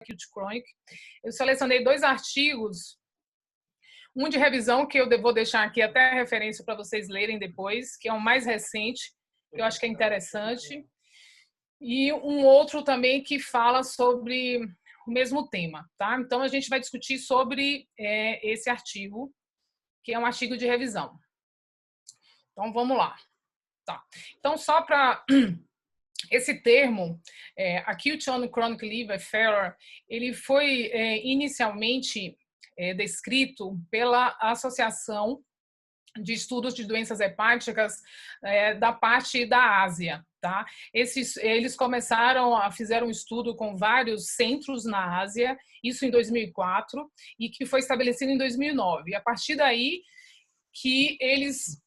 acute chronic. Eu selecionei 2 artigos, um de revisão, que eu vou deixar aqui até a referência para vocês lerem depois, que é o mais recente, que eu acho que é interessante, e um outro também que fala sobre o mesmo tema, tá? Então, a gente vai discutir sobre esse artigo, que é um artigo de revisão. Então, vamos lá. Tá. Então, só para... Esse termo, acute on chronic liver failure, ele foi inicialmente descrito pela Associação de Estudos de Doenças Hepáticas da parte da Ásia. Tá? Eles fizeram um estudo com vários centros na Ásia, isso em 2004, e que foi estabelecido em 2009. E a partir daí que eles,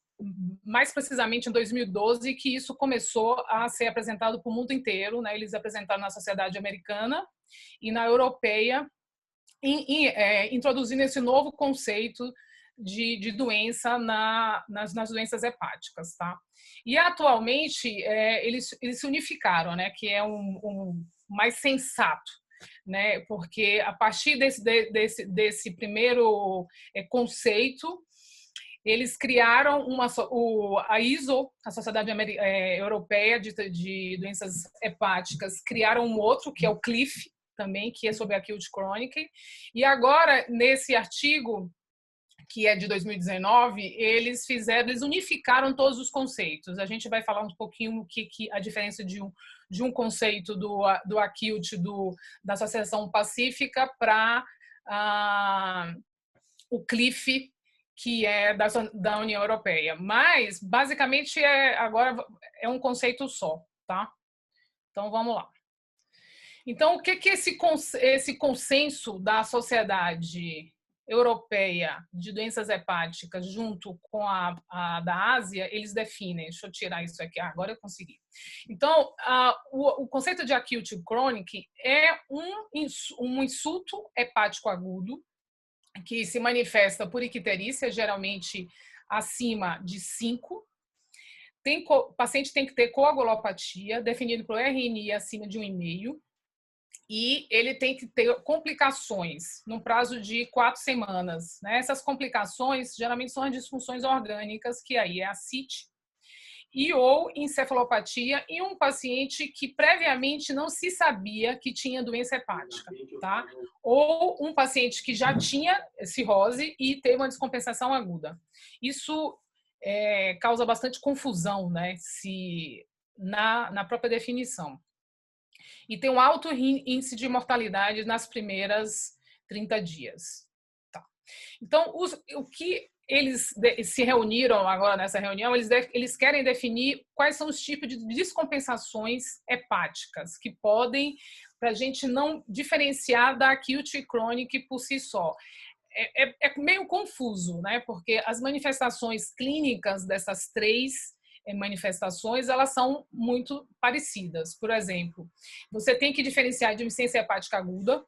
mais precisamente em 2012, que isso começou a ser apresentado para o mundo inteiro, né? Eles apresentaram na sociedade americana e na europeia, introduzindo esse novo conceito de doença nas doenças hepáticas, tá? E atualmente eles se unificaram, né? Que é um mais sensato, né? Porque a partir desse primeiro conceito, eles criaram a ISO, a Sociedade Europeia de Doenças Hepáticas, criaram um outro, que é o CLIF, também, que é sobre acute chronic. E agora, nesse artigo, que é de 2019, eles unificaram todos os conceitos. A gente vai falar um pouquinho o que a diferença de um conceito do acute da Associação Pacífica para o CLIF, que é da União Europeia. Mas, basicamente, agora é um conceito só, tá? Então, vamos lá. Então, o que esse consenso da Sociedade Europeia de Doenças Hepáticas junto com a da Ásia, eles definem? Deixa eu tirar isso aqui. Agora eu consegui. Então, o conceito de acute chronic é um insulto hepático agudo que se manifesta por icterícia, geralmente acima de 5. O paciente tem que ter coagulopatia, definido por RNI acima de 1,5. E ele tem que ter complicações no prazo de 4 semanas. Né? Essas complicações, geralmente, são as disfunções orgânicas, que aí é a CIT, ou encefalopatia em um paciente que previamente não se sabia que tinha doença hepática, tá? Ou um paciente que já tinha cirrose e teve uma descompensação aguda. Isso causa bastante confusão, né? Na própria definição. E tem um alto índice de mortalidade nas primeiras 30 dias. Tá. Então, o que eles se reuniram agora nessa reunião, eles querem definir quais são os tipos de descompensações hepáticas que podem, para a gente não diferenciar da acute chronic por si só. É meio confuso, né? Porque as manifestações clínicas dessas 3 manifestações, elas são muito parecidas. Por exemplo, você tem que diferenciar de insuficiência hepática aguda,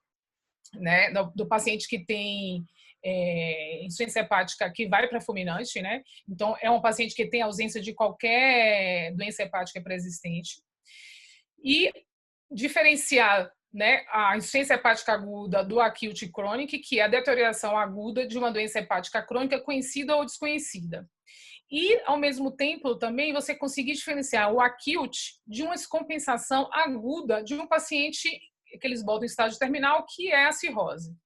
né, do paciente que tem insuficiência hepática que vai para fulminante, né? Então, é um paciente que tem ausência de qualquer doença hepática pré-existente. E diferenciar, né, a insuficiência hepática aguda do acute chronic, que é a deterioração aguda de uma doença hepática crônica conhecida ou desconhecida. E, ao mesmo tempo, também você conseguir diferenciar o acute de uma descompensação aguda de um paciente que eles botam em estágio terminal, que é a cirrose.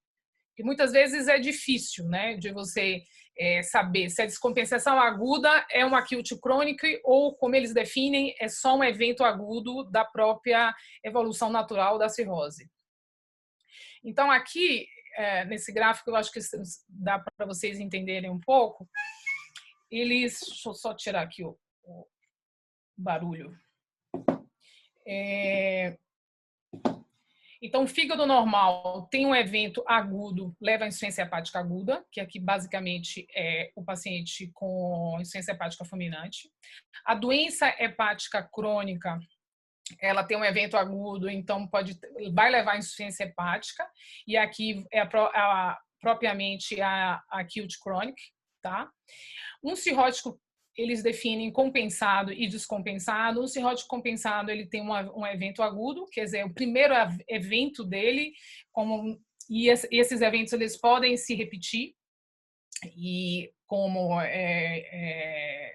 E muitas vezes é difícil, né, de você saber se a descompensação aguda é um acute crônico ou, como eles definem, é só um evento agudo da própria evolução natural da cirrose. Então, aqui, nesse gráfico, eu acho que dá para vocês entenderem um pouco. Deixa eu só tirar aqui o barulho. Então, o fígado normal tem um evento agudo, leva a insuficiência hepática aguda, que aqui basicamente é o paciente com insuficiência hepática fulminante. A doença hepática crônica, ela tem um evento agudo, então vai levar a insuficiência hepática, e aqui é propriamente a acute chronic, tá? Um cirrótico eles definem compensado e descompensado. O cirrótico compensado, ele tem um evento agudo, quer dizer, o primeiro evento dele, e esses eventos eles podem se repetir, e como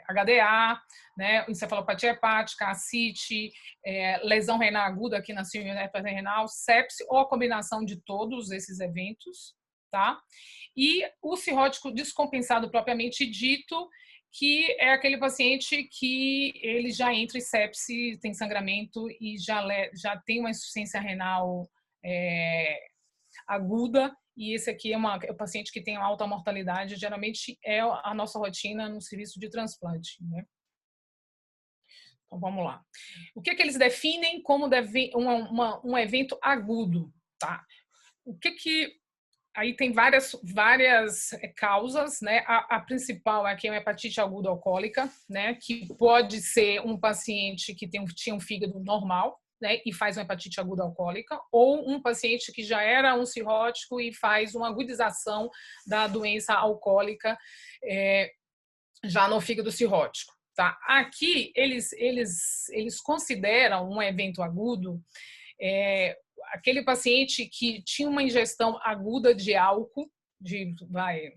HDA, né, encefalopatia hepática, ascite, lesão renal aguda, aqui na síndrome renal, sepse, ou a combinação de todos esses eventos, tá? E o cirrótico descompensado propriamente dito, que é aquele paciente que ele já entra em sepse, tem sangramento e já tem uma insuficiência renal aguda, e esse aqui é o paciente que tem alta mortalidade, geralmente é a nossa rotina no serviço de transplante, né? Então, vamos lá. O que eles definem como um evento agudo, tá? Aí tem várias causas, né? A principal aqui é uma hepatite aguda alcoólica, né? Que pode ser um paciente que tinha um fígado normal, né, e faz uma hepatite aguda alcoólica, ou um paciente que já era um cirrótico e faz uma agudização da doença alcoólica já no fígado cirrótico. Tá? Aqui, eles consideram um evento agudo aquele paciente que tinha uma ingestão aguda de álcool,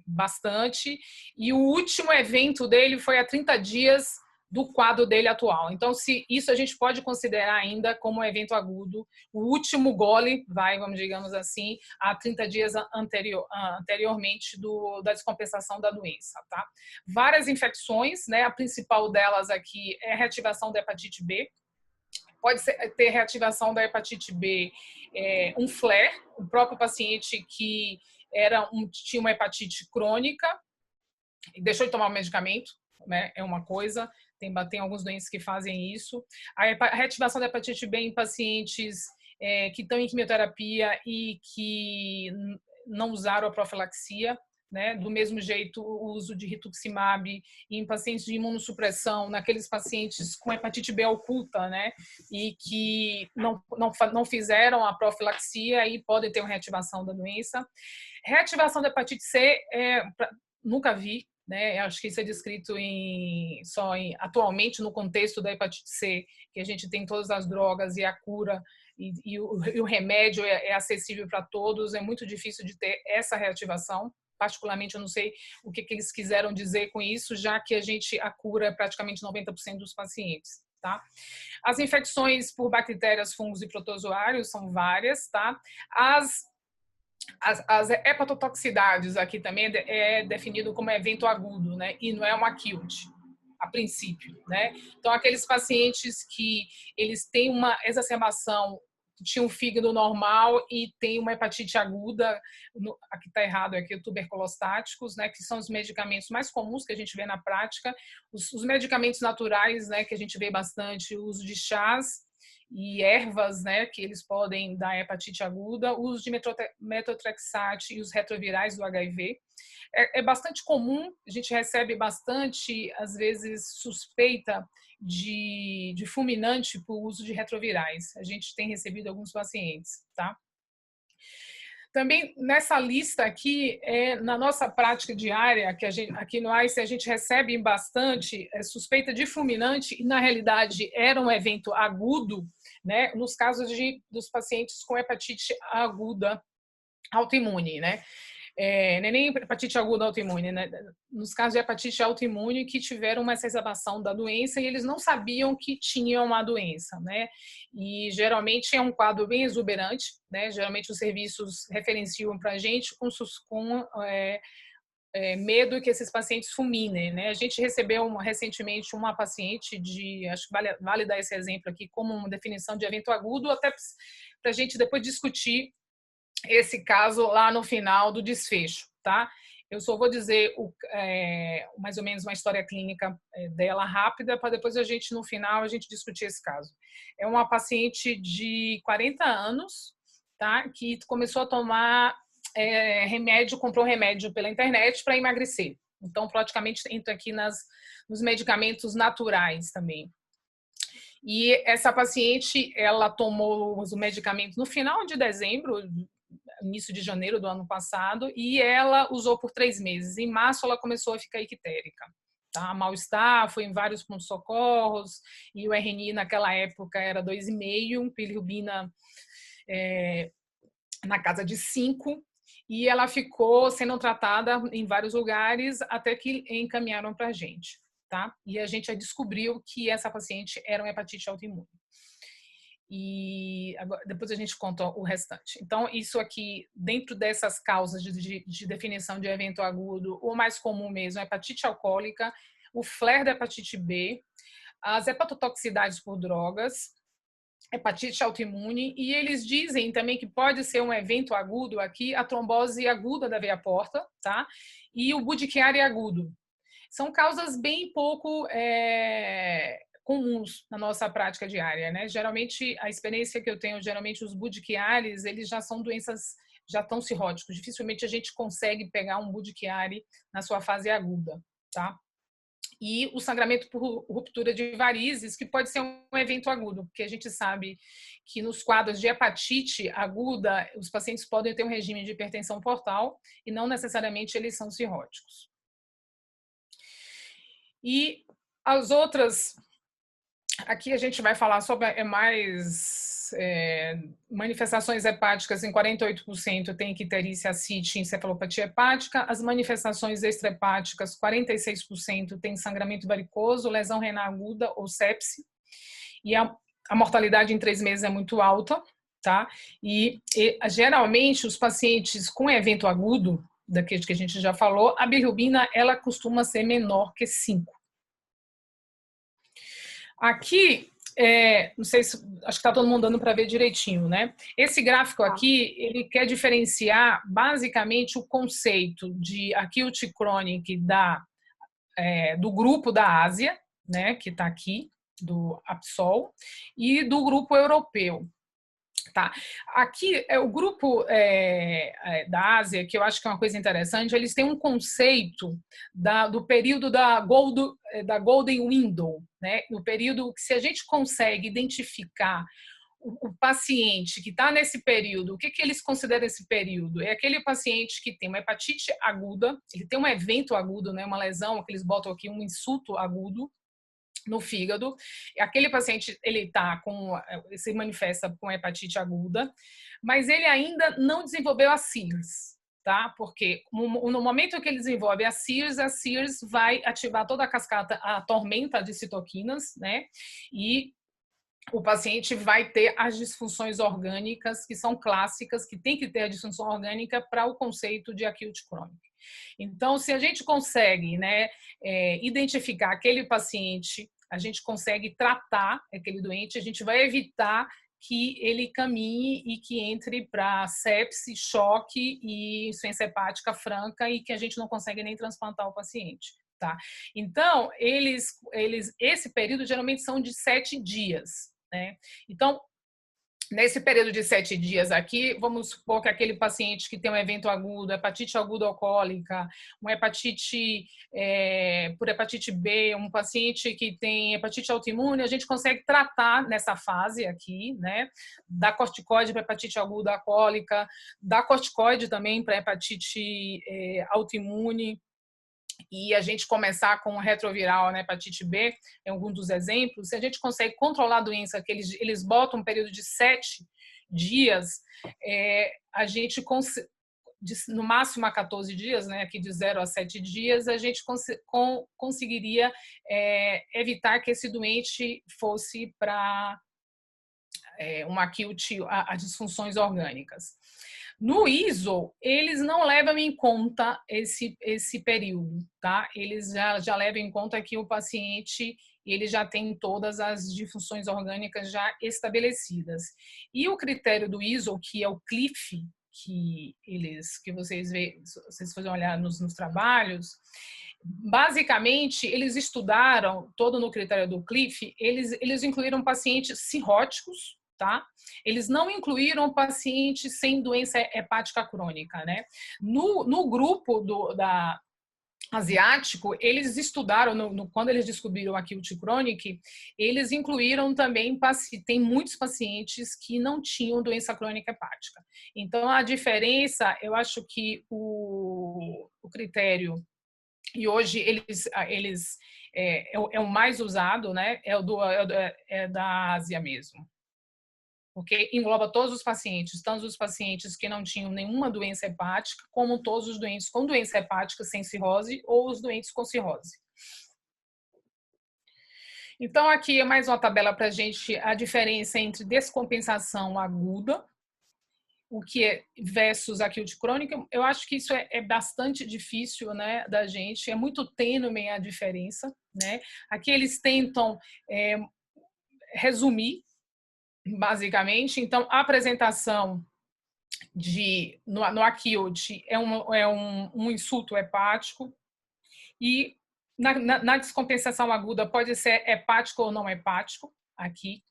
bastante, e o último evento dele foi há 30 dias do quadro dele atual. Então, se isso a gente pode considerar ainda como um evento agudo, o último gole, digamos assim, há 30 dias anteriormente da descompensação da doença, tá? Várias infecções, né? A principal delas aqui é a reativação da hepatite B. Pode ter reativação da hepatite B, um flare, o próprio paciente que tinha uma hepatite crônica e deixou de tomar o medicamento, né? É uma coisa. Tem alguns doentes que fazem isso. A reativação da hepatite B em pacientes que estão em quimioterapia e que não usaram a profilaxia, né? Do mesmo jeito, o uso de rituximab em pacientes de imunossupressão, naqueles pacientes com hepatite B oculta, né? E que não fizeram a profilaxia e podem ter uma reativação da doença. Reativação da hepatite C, nunca vi, né? Acho que isso é descrito atualmente no contexto da hepatite C, que a gente tem todas as drogas e a cura e o remédio é acessível para todos, é muito difícil de ter essa reativação. Particularmente, eu não sei o que eles quiseram dizer com isso, já que a cura é praticamente 90% dos pacientes, tá? As infecções por bactérias, fungos e protozoários são várias, tá? As hepatotoxicidades aqui também é definido como evento agudo, né? E não é uma acute, a princípio, né? Então, aqueles pacientes que eles têm uma exacerbação, tinha um fígado normal e tem uma hepatite aguda, aqui está errado, aqui tuberculostáticos, né? Que são os medicamentos mais comuns que a gente vê na prática, os medicamentos naturais, né? Que a gente vê bastante, o uso de chás e ervas, né, que eles podem dar hepatite aguda, o uso de metotrexate e os retrovirais do HIV. É bastante comum, a gente recebe bastante, às vezes, suspeita de fulminante por uso de retrovirais. A gente tem recebido alguns pacientes, tá? Também nessa lista aqui, na nossa prática diária, que aqui no ICE a gente recebe bastante suspeita de fulminante, e na realidade era um evento agudo, né, nos casos dos pacientes com hepatite aguda autoimune, né? Nem hepatite aguda autoimune, né? Nos casos de hepatite autoimune que tiveram uma exacerbação da doença e eles não sabiam que tinham a doença, né? E geralmente é um quadro bem exuberante, né? Geralmente os serviços referenciam para a gente com medo que esses pacientes fulminem, né? A gente recebeu recentemente uma paciente acho que vale dar esse exemplo aqui como uma definição de evento agudo, até para a gente depois discutir esse caso lá no final do desfecho, tá? Eu só vou dizer mais ou menos uma história clínica dela rápida, para depois no final, a gente discutir esse caso. É uma paciente de 40 anos, tá? Que começou a tomar comprou remédio pela internet para emagrecer. Então, praticamente entra aqui nos medicamentos naturais também. E essa paciente, ela tomou o medicamento no final de dezembro, início de janeiro do ano passado, e ela usou por 3 meses. Em março, ela começou a ficar ictérica, Tá? Mal-estar, foi em vários pronto-socorros, e o RNI naquela época era 2,5, bilirrubina na casa de 5, e ela ficou sendo tratada em vários lugares até que encaminharam para a gente. Tá? E a gente já descobriu que essa paciente era uma hepatite autoimune. E agora, depois a gente conta o restante. Então, isso aqui, dentro dessas causas de definição de evento agudo, o mais comum mesmo é a hepatite alcoólica, o flare da hepatite B, as hepatotoxicidades por drogas, hepatite autoimune, e eles dizem também que pode ser um evento agudo aqui, a trombose aguda da veia porta, tá? E o Budd-Chiari agudo. São causas bem pouco comuns na nossa prática diária, né? Geralmente, a experiência que eu tenho, geralmente os Budd-Chiaris, eles já são doenças, já estão cirróticos. Dificilmente a gente consegue pegar um Budd-Chiari na sua fase aguda, tá? E o sangramento por ruptura de varizes, que pode ser um evento agudo, porque a gente sabe que nos quadros de hepatite aguda, os pacientes podem ter um regime de hipertensão portal e não necessariamente eles são cirróticos. E as outras, aqui a gente vai falar sobre manifestações hepáticas, em 48% tem icterícia, ascite e encefalopatia hepática. As manifestações extrahepáticas, 46% tem sangramento varicoso, lesão renal aguda ou sepse. E a mortalidade em 3 meses é muito alta, tá? E geralmente os pacientes com evento agudo, daquele que a gente já falou, a bilirrubina ela costuma ser menor que 5. Aqui, não sei se, acho que está todo mundo dando para ver direitinho, né? Esse gráfico aqui, ele quer diferenciar basicamente o conceito de acute chronic do grupo da Ásia, né? Que está aqui, do APSOL, e do grupo europeu. Tá. Aqui, o grupo da Ásia, que eu acho que é uma coisa interessante, eles têm um conceito do período da Golden Window, né? No período que, se a gente consegue identificar o paciente que está nesse período, o que eles consideram esse período? É aquele paciente que tem uma hepatite aguda, ele tem um evento agudo, né? Uma lesão, que eles botam aqui, um insulto agudo no fígado. Aquele paciente, ele se manifesta com hepatite aguda, mas ele ainda não desenvolveu a SIRS, tá? Porque no momento que ele desenvolve a SIRS vai ativar toda a cascata, a tormenta de citoquinas, né? E o paciente vai ter as disfunções orgânicas, que são clássicas, que tem que ter a disfunção orgânica para o conceito de acute chronic. Então, se a gente consegue, né, identificar aquele paciente, a gente consegue tratar aquele doente, a gente vai evitar que ele caminhe e que entre para sepse, choque e insuficiência hepática franca e que a gente não consegue nem transplantar o paciente. Tá? Então, esse período geralmente são de 7 dias. Né? Então, nesse período de 7 dias aqui, vamos supor que aquele paciente que tem um evento agudo, hepatite aguda alcoólica, uma hepatite por hepatite B, um paciente que tem hepatite autoimune, a gente consegue tratar nessa fase aqui, né? Dar corticoide para hepatite aguda alcoólica, dar corticoide também para hepatite autoimune, e a gente começar com o retroviral, né, hepatite B, é algum dos exemplos. Se a gente consegue controlar a doença, que eles botam um período de 7 dias, a gente no máximo a 14 dias, né, aqui de 0 a 7 dias, a gente conseguiria evitar que esse doente fosse para uma acute, a disfunções orgânicas. No ISO, eles não levam em conta esse período, tá? Eles já levam em conta que o paciente ele já tem todas as disfunções orgânicas já estabelecidas. E o critério do ISO, que é o CLIF, que vocês fazem olhar nos trabalhos, basicamente, eles estudaram, todo no critério do CLIF, eles incluíram pacientes cirróticos, tá? Eles não incluíram pacientes sem doença hepática crônica, né? No grupo asiático, eles estudaram, quando eles descobriram a acute chronic, eles incluíram também, tem muitos pacientes que não tinham doença crônica hepática. Então, a diferença, eu acho que o critério e hoje é o mais usado, né? É da Ásia mesmo, porque engloba todos os pacientes, tanto os pacientes que não tinham nenhuma doença hepática, como todos os doentes com doença hepática sem cirrose ou os doentes com cirrose. Então, aqui é mais uma tabela para a gente, a diferença entre descompensação aguda, o que é versus acute crônica. Eu acho que isso é bastante difícil, né, da gente, é muito tênue a diferença, né? Aqui eles tentam resumir, basicamente. Então, a apresentação no acute é um insulto hepático, e na descompensação aguda pode ser hepático ou não hepático, aqui.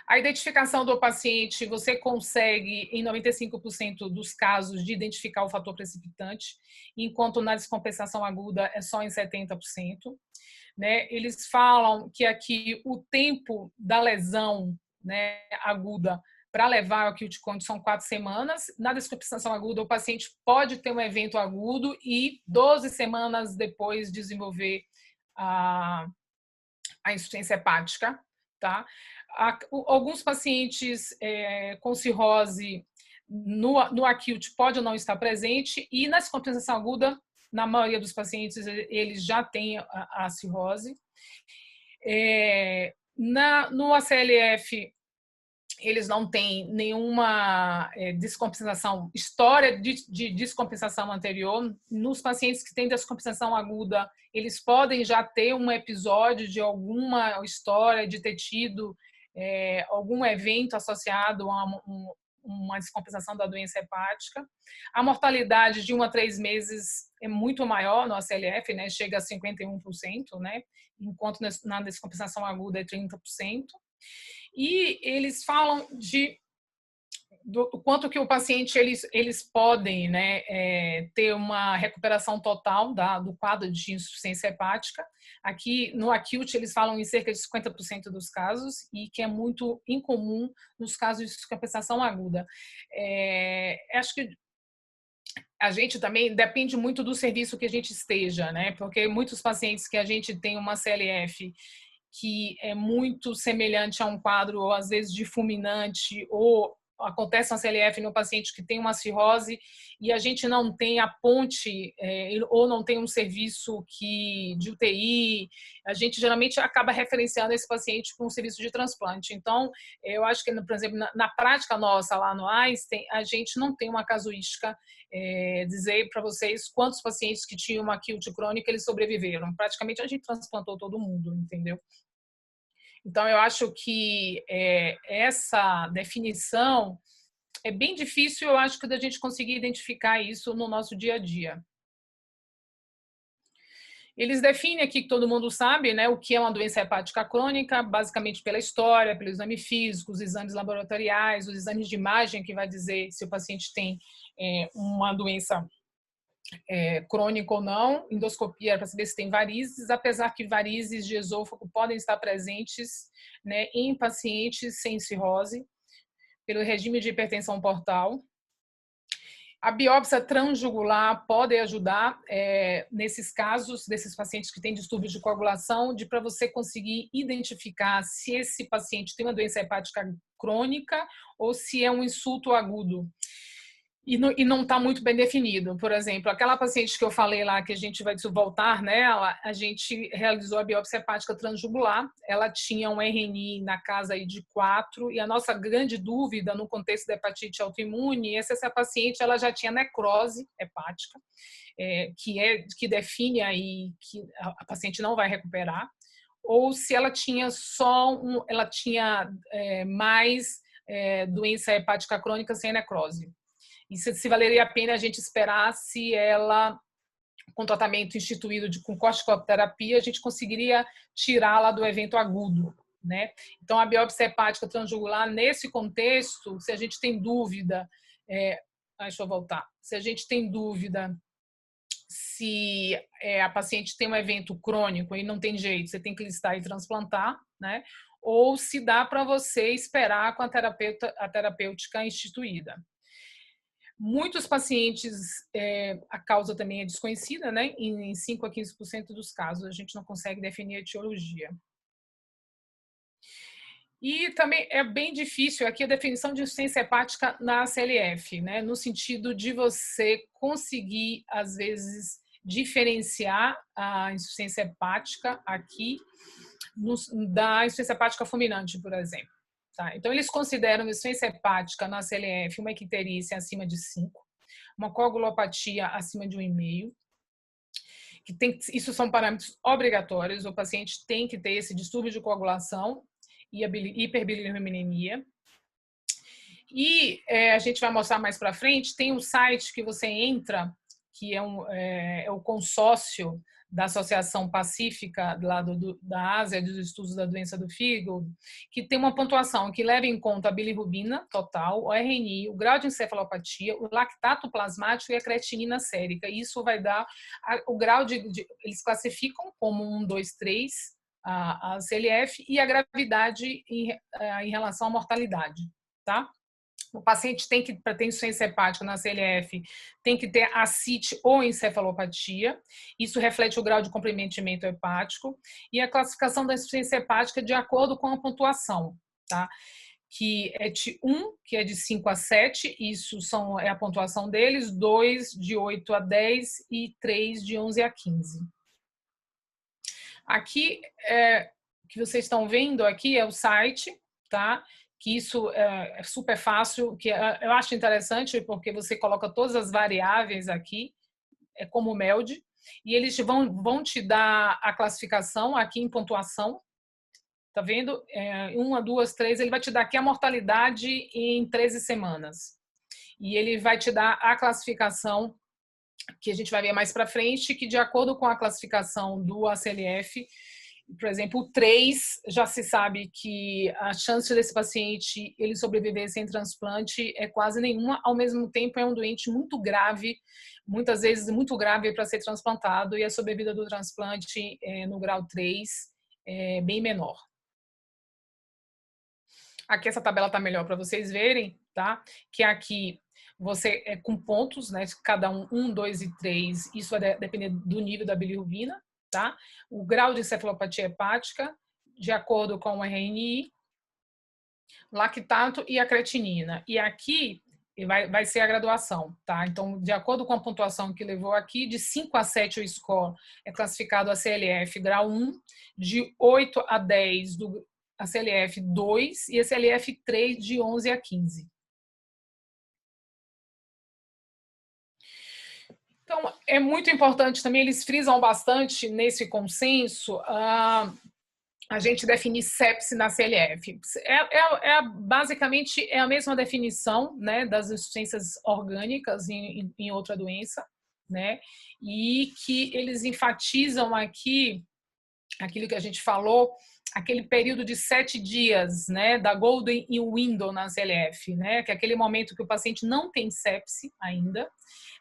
A identificação do paciente, você consegue, em 95% dos casos, de identificar o fator precipitante, enquanto na descompensação aguda é só em 70%. Né? Eles falam que aqui o tempo da lesão, né, aguda para levar ao acute chronic são 4 semanas. Na descompensação aguda, o paciente pode ter um evento agudo e 12 semanas depois desenvolver a insuficiência hepática. Tá? Alguns pacientes com cirrose no acute pode ou não estar presente, e na descompensação aguda, na maioria dos pacientes, eles já têm a cirrose. No ACLF, eles não têm nenhuma descompensação, história de descompensação anterior. Nos pacientes que têm descompensação aguda, eles podem já ter um episódio de alguma história de ter tido algum evento associado a uma descompensação da doença hepática. A mortalidade de 1 a 3 meses é muito maior no ACLF, né? Chega a 51%, né? Enquanto na descompensação aguda é 30%. E eles falam do quanto que o paciente eles podem, né, ter uma recuperação total do quadro de insuficiência hepática. Aqui no acute eles falam em cerca de 50% dos casos, e que é muito incomum nos casos de descompensação aguda. Acho que a gente também depende muito do serviço que a gente esteja, né? Porque muitos pacientes que a gente tem uma CLF que é muito semelhante a um quadro, ou às vezes de fulminante, ou acontece uma CLF no paciente que tem uma cirrose, e a gente não tem a ponte, ou não tem um serviço de UTI, a gente geralmente acaba referenciando esse paciente para um serviço de transplante. Então, eu acho que, por exemplo, na prática nossa lá no Einstein, a gente não tem uma casuística dizer para vocês quantos pacientes que tinham uma acute crônica eles sobreviveram. Praticamente a gente transplantou todo mundo, entendeu? Então, eu acho que essa definição é bem difícil, eu acho, que da gente conseguir identificar isso no nosso dia a dia. Eles definem aqui, que todo mundo sabe, né, o que é uma doença hepática crônica, basicamente pela história, pelo exame físico, os exames laboratoriais, os exames de imagem, que vai dizer se o paciente tem uma doença crônica ou não, endoscopia para saber se tem varizes, apesar que varizes de esôfago podem estar presentes, né, em pacientes sem cirrose, pelo regime de hipertensão portal. A biópsia transjugular pode ajudar nesses casos, desses pacientes que têm distúrbios de coagulação, para você conseguir identificar se esse paciente tem uma doença hepática crônica ou se é um insulto agudo. E não está muito bem definido. Por exemplo, aquela paciente que eu falei lá, que a gente vai voltar nela, a gente realizou a biópsia hepática transjugular, ela tinha um RNI na casa aí de 4, e a nossa grande dúvida no contexto da hepatite autoimune é se essa paciente ela já tinha necrose hepática, que define aí que a paciente não vai recuperar, ou se ela tinha mais doença hepática crônica sem necrose. E se valeria a pena a gente esperar se ela, com tratamento instituído com corticoterapia, a gente conseguiria tirá-la do evento agudo, né? Então, a biópsia hepática transjugular, nesse contexto, se a gente tem dúvida, deixa eu voltar, se a gente tem dúvida se a paciente tem um evento crônico e não tem jeito, você tem que listar e transplantar, né? Ou se dá para você esperar com a terapêutica instituída. Muitos pacientes, a causa também é desconhecida, né? Em 5 a 15% dos casos, a gente não consegue definir a etiologia. E também é bem difícil aqui a definição de insuficiência hepática na CLF, né? No sentido de você conseguir, às vezes, diferenciar a insuficiência hepática aqui da insuficiência hepática fulminante, por exemplo. Tá? Então, eles consideram insuficiência hepática na CLF uma icterícia acima de 5, uma coagulopatia acima de 1,5, isso são parâmetros obrigatórios, o paciente tem que ter esse distúrbio de coagulação e a hiperbilirubinemia. E a gente vai mostrar mais para frente, tem um site que você entra, que é o consórcio da Associação Pacífica lá da Ásia, dos estudos da doença do fígado, que tem uma pontuação que leva em conta a bilirrubina total, o RNI, o grau de encefalopatia, o lactato plasmático e a creatinina sérica. Isso vai dar o grau eles classificam como 1, 2, 3 a CLF e a gravidade em relação à mortalidade, tá? O paciente tem que, para ter insuficiência hepática na CLF, tem que ter ascite ou encefalopatia. Isso reflete o grau de comprometimento hepático. E a classificação da insuficiência hepática de acordo com a pontuação, tá? Que é de 1, que é de 5 a 7, isso é a pontuação deles, 2 de 8 a 10 e 3 de 11 a 15. Aqui, que vocês estão vendo aqui é o site, tá? Que isso é super fácil, que eu acho interessante porque você coloca todas as variáveis aqui, é como o MELD, e eles vão te dar a classificação aqui em pontuação, tá vendo? 1, 2, 3, ele vai te dar aqui a mortalidade em 13 semanas. E ele vai te dar a classificação, que a gente vai ver mais para frente, que de acordo com a classificação do ACLF, por exemplo, o 3, já se sabe que a chance desse paciente ele sobreviver sem transplante é quase nenhuma, ao mesmo tempo é um doente muito grave, muitas vezes muito grave para ser transplantado, e a sobrevida do transplante no grau 3 é bem menor. Aqui essa tabela está melhor para vocês verem, tá? Que aqui você com pontos, né? Cada 1, 2 e 3, isso vai depender do nível da bilirrubina, tá? O grau de encefalopatia hepática, de acordo com o RNI, lactato e a creatinina. E aqui vai ser a graduação, tá? Então, de acordo com a pontuação que levou aqui, de 5 a 7 o score é classificado a CLF grau 1, de 8 a 10 a CLF 2 e a CLF 3 de 11 a 15. Então, é muito importante também, eles frisam bastante nesse consenso a gente definir sepse na CLF. Basicamente, é a mesma definição, né, das insuficiências orgânicas em outra doença, né, e que eles enfatizam aqui aquilo que a gente falou, aquele período de 7 dias, né, da Golden Window na CLF, né, que é aquele momento que o paciente não tem sepse ainda,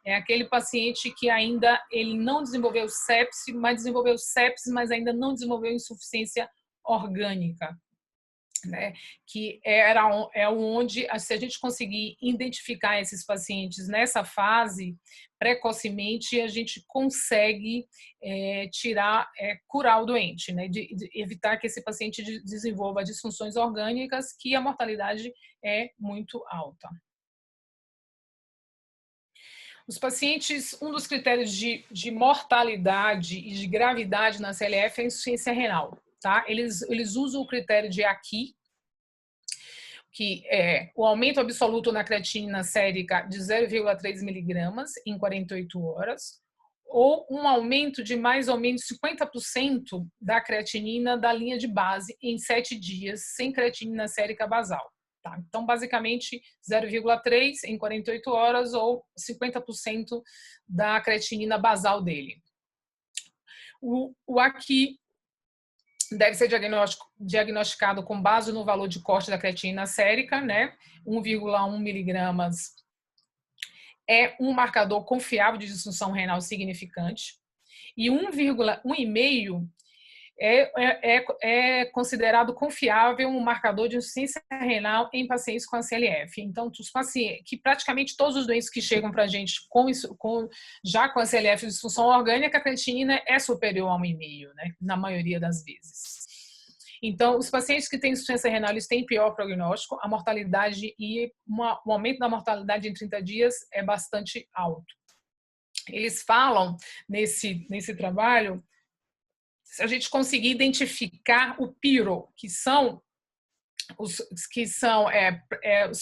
é aquele paciente que ainda ele não desenvolveu sepse, mas ainda não desenvolveu insuficiência orgânica, né? Que é onde, se a gente conseguir identificar esses pacientes nessa fase precocemente, a gente consegue curar o doente, né? De evitar que esse paciente desenvolva disfunções orgânicas, que a mortalidade é muito alta. Os pacientes, um dos critérios de mortalidade e de gravidade na CLF é a insuficiência renal, tá? Eles usam o critério de AQI, que é o aumento absoluto na creatinina sérica de 0,3 miligramas em 48 horas, ou um aumento de mais ou menos 50% da creatinina da linha de base em 7 dias, sem creatinina sérica basal. Tá? Então, basicamente, 0,3 em 48 horas ou 50% da creatinina basal dele. O AQI deve ser diagnosticado com base no valor de corte da creatinina sérica, né? 1,1 miligramas é um marcador confiável de disfunção renal significante. E 1,5 é considerado confiável um marcador de insuficiência renal em pacientes com ACLF. Então, os pacientes, que praticamente todos os doentes que chegam para a gente já com ACLF de disfunção orgânica, a creatinina é superior a 1,5, né, na maioria das vezes. Então, os pacientes que têm insuficiência renal, eles têm pior prognóstico, a mortalidade e o aumento da mortalidade em 30 dias é bastante alto. Eles falam nesse trabalho, se a gente conseguir identificar o PIRO, que são os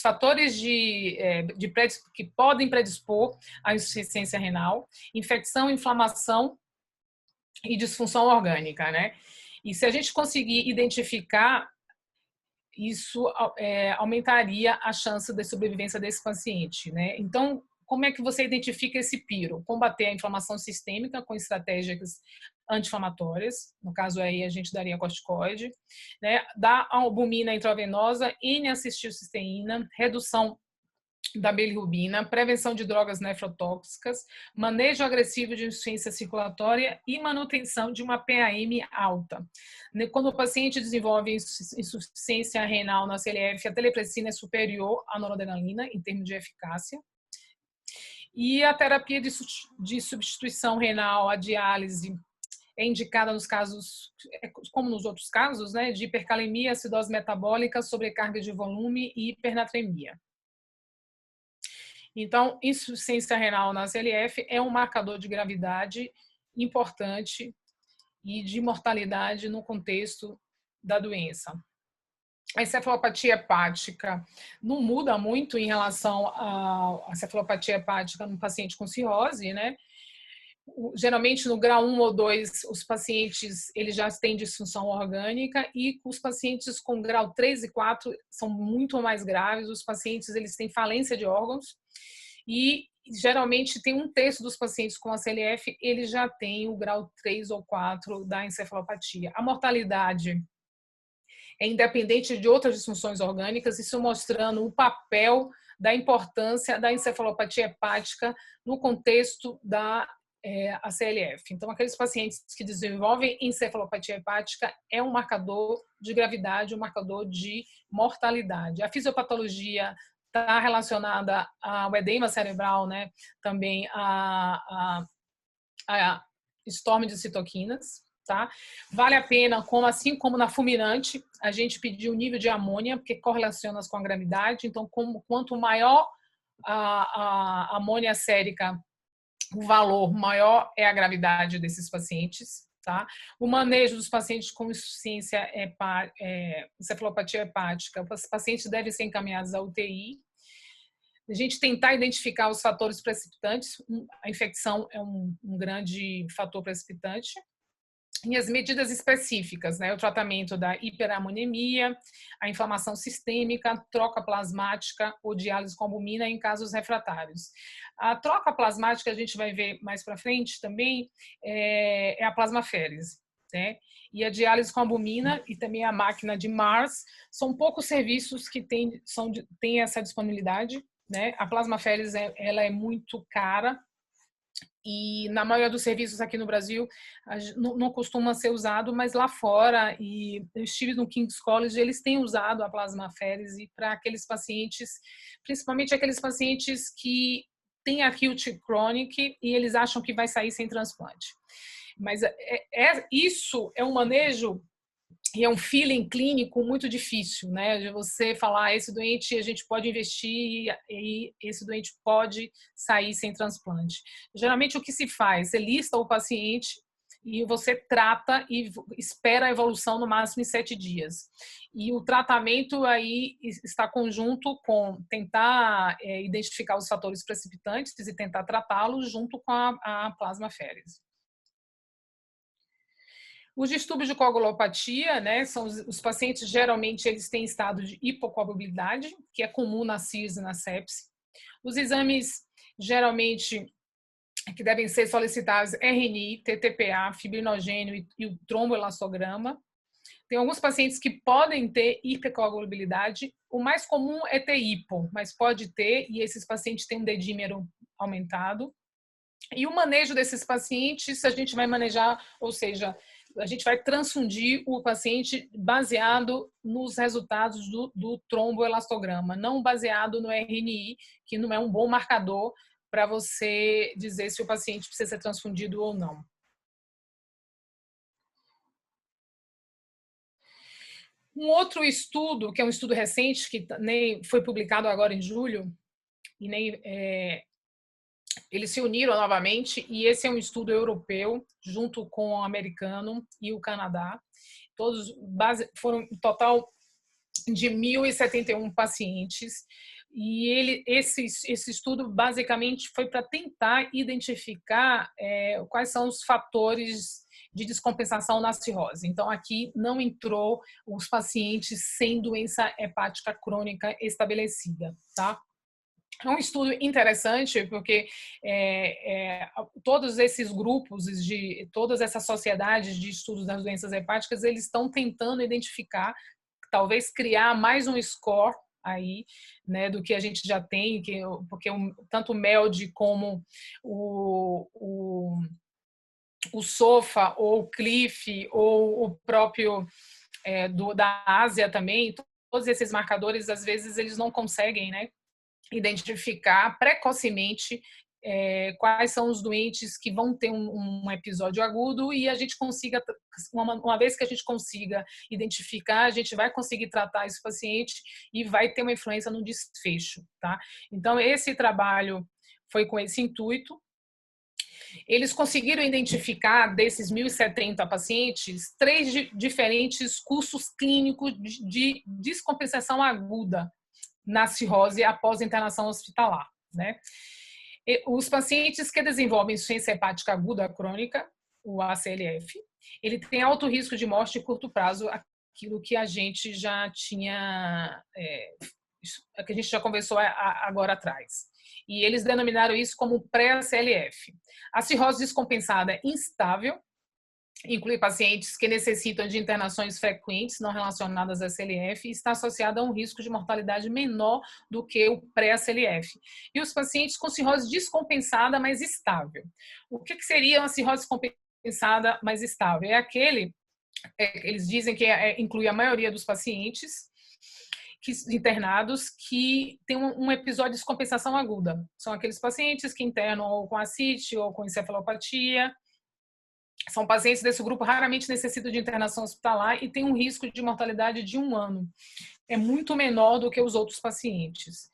fatores que podem predispor à insuficiência renal, infecção, inflamação e disfunção orgânica, né? E se a gente conseguir identificar, isso aumentaria a chance de sobrevivência desse paciente, né? Então, como é que você identifica esse PIRO? Combater a inflamação sistêmica com estratégias anti-inflamatórias, no caso aí a gente daria corticoide, né? Dar albumina intravenosa, N-acetilcisteína, redução da bilirrubina, prevenção de drogas nefrotóxicas, manejo agressivo de insuficiência circulatória e manutenção de uma PAM alta. Quando o paciente desenvolve insuficiência renal na CLF, a teleprecina é superior à noradrenalina em termos de eficácia. E a terapia de substituição renal, a diálise, é indicada nos casos, como nos outros casos, né, de hipercalemia, acidose metabólica, sobrecarga de volume e hipernatremia. Então, insuficiência renal na CLF é um marcador de gravidade importante e de mortalidade no contexto da doença. A encefalopatia hepática não muda muito em relação à encefalopatia hepática no paciente com cirrose, né? Geralmente no grau 1 ou 2, os pacientes eles já têm disfunção orgânica, e os pacientes com grau 3 e 4 são muito mais graves. Os pacientes eles têm falência de órgãos e geralmente tem 1/3 dos pacientes com ACLF, ele já tem o grau 3 ou 4 da encefalopatia. A mortalidade é independente de outras disfunções orgânicas, isso mostrando o papel da importância da encefalopatia hepática no contexto da ACLF. Então, aqueles pacientes que desenvolvem encefalopatia hepática é um marcador de gravidade, um marcador de mortalidade. A fisiopatologia está relacionada ao edema cerebral, né? Também a storm de citoquinas. Tá? Vale a pena, assim como na fulminante, a gente pedir o nível de amônia, porque correlaciona com a gravidade. Então, quanto maior a amônia sérica, o valor maior é a gravidade desses pacientes. Tá? O manejo dos pacientes com insuficiência encefalopatia hepática, os pacientes devem ser encaminhados à UTI. A gente tentar identificar os fatores precipitantes, a infecção é um grande fator precipitante. E as medidas específicas, né? O tratamento da hiperamonemia, a inflamação sistêmica, troca plasmática ou diálise com albumina em casos refratários. A troca plasmática, a gente vai ver mais para frente também, é a plasmaférese, né? E a diálise com albumina e também a máquina de Mars são poucos serviços que têm essa disponibilidade, né? A plasmaférese ela é muito cara, e na maioria dos serviços aqui no Brasil não costuma ser usado, mas lá fora, e eu estive no King's College, eles têm usado a plasmaférese para aqueles pacientes, principalmente aqueles pacientes que têm acute chronic e eles acham que vai sair sem transplante. Mas isso é um manejo e é um feeling clínico muito difícil, né? De você falar, esse doente a gente pode investir e esse doente pode sair sem transplante. Geralmente o que se faz? Você lista o paciente e você trata e espera a evolução no máximo em 7 dias. E o tratamento aí está conjunto com tentar identificar os fatores precipitantes e tentar tratá-los junto com a plasmaférese. Os distúrbios de coagulopatia, né, são os pacientes, geralmente, eles têm estado de hipocoagulabilidade, que é comum na CIRS e na sepse. Os exames, geralmente, que devem ser solicitados, RNI, TTPA, fibrinogênio e o tromboelastograma. Tem alguns pacientes que podem ter hipercoagulabilidade. O mais comum é ter hipo, mas pode ter, e esses pacientes têm um dedímero aumentado. E o manejo desses pacientes, a gente vai manejar, ou seja, a gente vai transfundir o paciente baseado nos resultados do tromboelastograma, não baseado no RNI, que não é um bom marcador para você dizer se o paciente precisa ser transfundido ou não. Um outro estudo, que é um estudo recente, que nem foi publicado agora em julho, e nem eles se uniram novamente, e esse é um estudo europeu, junto com o americano e o Canadá. Todos foram um total de 1.071 pacientes. E esse estudo basicamente foi para tentar identificar quais são os fatores de descompensação na cirrose. Então, aqui não entrou os pacientes sem doença hepática crônica estabelecida, tá? É um estudo interessante porque todos esses grupos, todas essas sociedades de estudos das doenças hepáticas, eles estão tentando identificar, talvez criar mais um score aí, né, do que a gente já tem, porque tanto o MELD como o SOFA, ou o CLIF, ou o próprio da Ásia também, todos esses marcadores, às vezes, eles não conseguem, né, identificar precocemente quais são os doentes que vão ter um episódio agudo, e a gente consiga, uma vez que a gente consiga identificar, a gente vai conseguir tratar esse paciente e vai ter uma influência no desfecho, tá? Então, esse trabalho foi com esse intuito. Eles conseguiram identificar, desses 1.070 pacientes, 3 diferentes cursos clínicos de descompensação aguda na cirrose após internação hospitalar, né? Os pacientes que desenvolvem insuficiência hepática aguda crônica, o ACLF, ele tem alto risco de morte em curto prazo, aquilo que a gente já tinha, que a gente já conversou agora atrás. E eles denominaram isso como pré-ACLF. A cirrose descompensada instável inclui pacientes que necessitam de internações frequentes não relacionadas à CLF e está associada a um risco de mortalidade menor do que o pré-CLF. E os pacientes com cirrose descompensada, mas estável. O que seria uma cirrose descompensada, mas estável? É aquele, eles dizem que inclui a maioria dos pacientes internados que tem um episódio de descompensação aguda. São aqueles pacientes que internam ou com ascite ou com encefalopatia. São pacientes desse grupo, raramente necessitam de internação hospitalar e tem um risco de mortalidade de 1 ano. É muito menor do que os outros pacientes.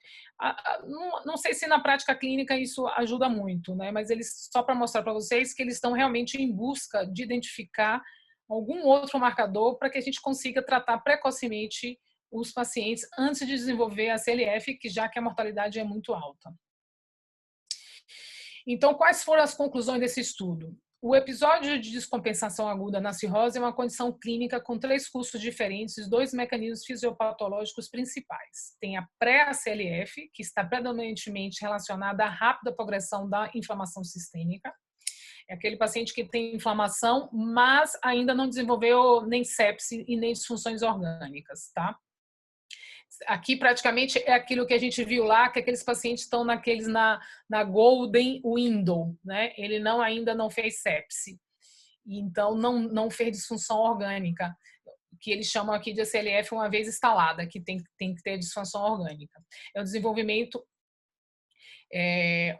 Não sei se na prática clínica isso ajuda muito, né? Mas eles, só para mostrar para vocês que eles estão realmente em busca de identificar algum outro marcador para que a gente consiga tratar precocemente os pacientes antes de desenvolver a CLF, que já que a mortalidade é muito alta. Então, quais foram as conclusões desse estudo? O episódio de descompensação aguda na cirrose é uma condição clínica com 3 cursos diferentes, 2 mecanismos fisiopatológicos principais. Tem a pré-ACLF, que está predominantemente relacionada à rápida progressão da inflamação sistêmica. É aquele paciente que tem inflamação, mas ainda não desenvolveu nem sepse e nem disfunções orgânicas, tá? Aqui praticamente é aquilo que a gente viu lá, que aqueles pacientes estão na golden window, né? Ele ainda não fez sepse, então não fez disfunção orgânica, que eles chamam aqui de ACLF uma vez instalada, que tem que ter disfunção orgânica. É o desenvolvimento,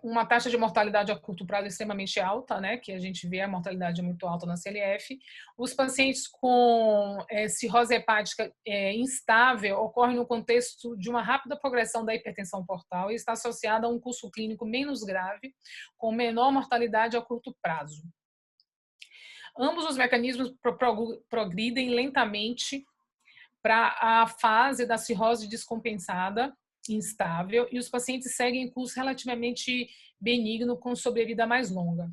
uma taxa de mortalidade a curto prazo extremamente alta, né? Que a gente vê a mortalidade muito alta na CLF. Os pacientes com cirrose hepática instável ocorrem no contexto de uma rápida progressão da hipertensão portal e está associada a um curso clínico menos grave, com menor mortalidade a curto prazo. Ambos os mecanismos progridem lentamente para a fase da cirrose descompensada, instável, e os pacientes seguem curso relativamente benigno com sobrevida mais longa.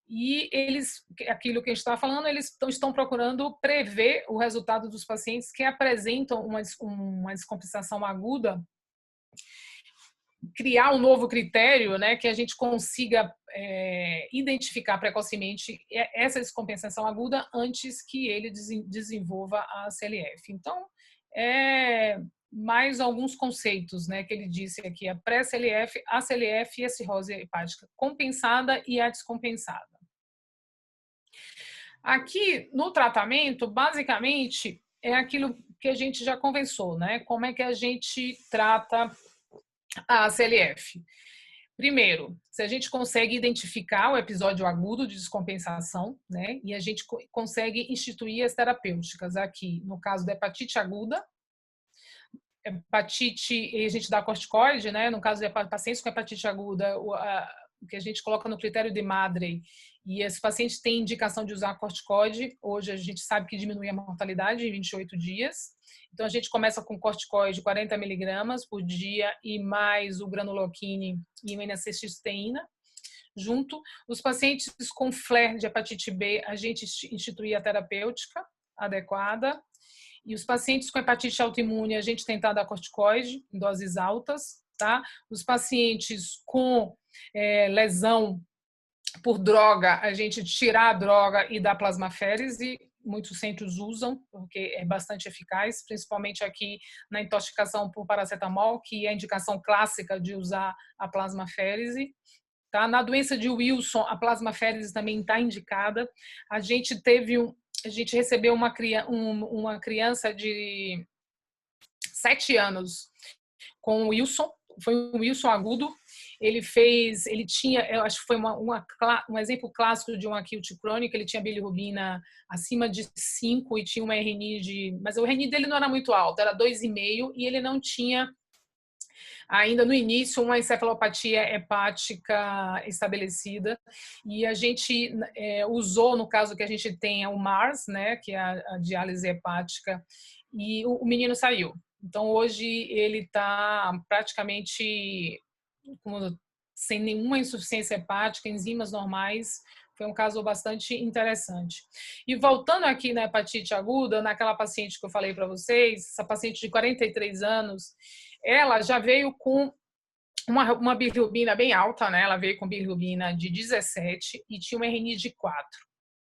E eles, aquilo que a gente estava falando, eles estão procurando prever o resultado dos pacientes que apresentam uma descompensação aguda, criar um novo critério, né, que a gente consiga identificar precocemente essa descompensação aguda antes que ele desenvolva a CLF. Então, mais alguns conceitos, né, que ele disse aqui: a pré-CLF, a CLF e a cirrose hepática compensada e a descompensada. Aqui, no tratamento, basicamente, é aquilo que a gente já conversou, né? Como é que a gente trata a CLF? Primeiro, se a gente consegue identificar o episódio agudo de descompensação, né? E a gente consegue instituir as terapêuticas aqui, no caso da hepatite aguda, hepatite, e a gente dá corticoide, né? No caso de pacientes com hepatite aguda, o que a gente coloca no critério de Madre, e esse paciente tem indicação de usar corticoide, hoje a gente sabe que diminui a mortalidade em 28 dias. Então a gente começa com corticoide 40 miligramas por dia e mais o granuloquine e o N-acetilcisteína. Junto, os pacientes com flare de hepatite B, a gente institui a terapêutica adequada. E os pacientes com hepatite autoimune, a gente tenta dar corticoide em doses altas, tá? Os pacientes com lesão por droga, a gente tirar a droga e dar plasmaférese. Muitos centros usam, porque é bastante eficaz, principalmente aqui na intoxicação por paracetamol, que é a indicação clássica de usar a plasmaférese. Tá? Na doença de Wilson, a plasmaférese também está indicada. A gente recebeu uma criança de 7 anos com Wilson, foi um Wilson agudo. Ele tinha, eu acho que foi um exemplo clássico de um acute crônico, ele tinha bilirrubina acima de 5 e tinha uma RNI mas o RNI dele não era muito alto, era 2,5, e ele não tinha ainda no início uma encefalopatia hepática estabelecida, e a gente usou, no caso que a gente tem o MARS, né, que é a diálise hepática, e o menino saiu. Então hoje ele está praticamente sem nenhuma insuficiência hepática, enzimas normais. Foi um caso bastante interessante. E voltando aqui na hepatite aguda, naquela paciente que eu falei para vocês, essa paciente de 43 anos, ela já veio com uma bilirrubina bem alta, né? Ela veio com bilirrubina de 17 e tinha uma RNI de 4,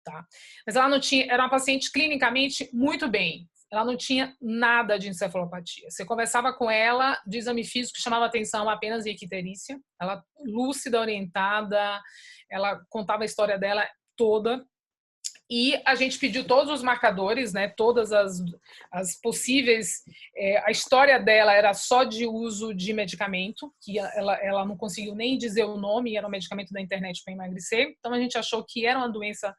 tá? Mas ela não tinha, era uma paciente clinicamente muito bem. Ela não tinha nada de encefalopatia. Você conversava com ela de exame físico, chamava atenção apenas em icterícia. Ela lúcida, orientada, ela contava a história dela toda. E a gente pediu todos os marcadores, né, todas as possíveis. A história dela era só de uso de medicamento, que ela não conseguiu nem dizer o nome, era um medicamento da internet para emagrecer. Então a gente achou que era uma doença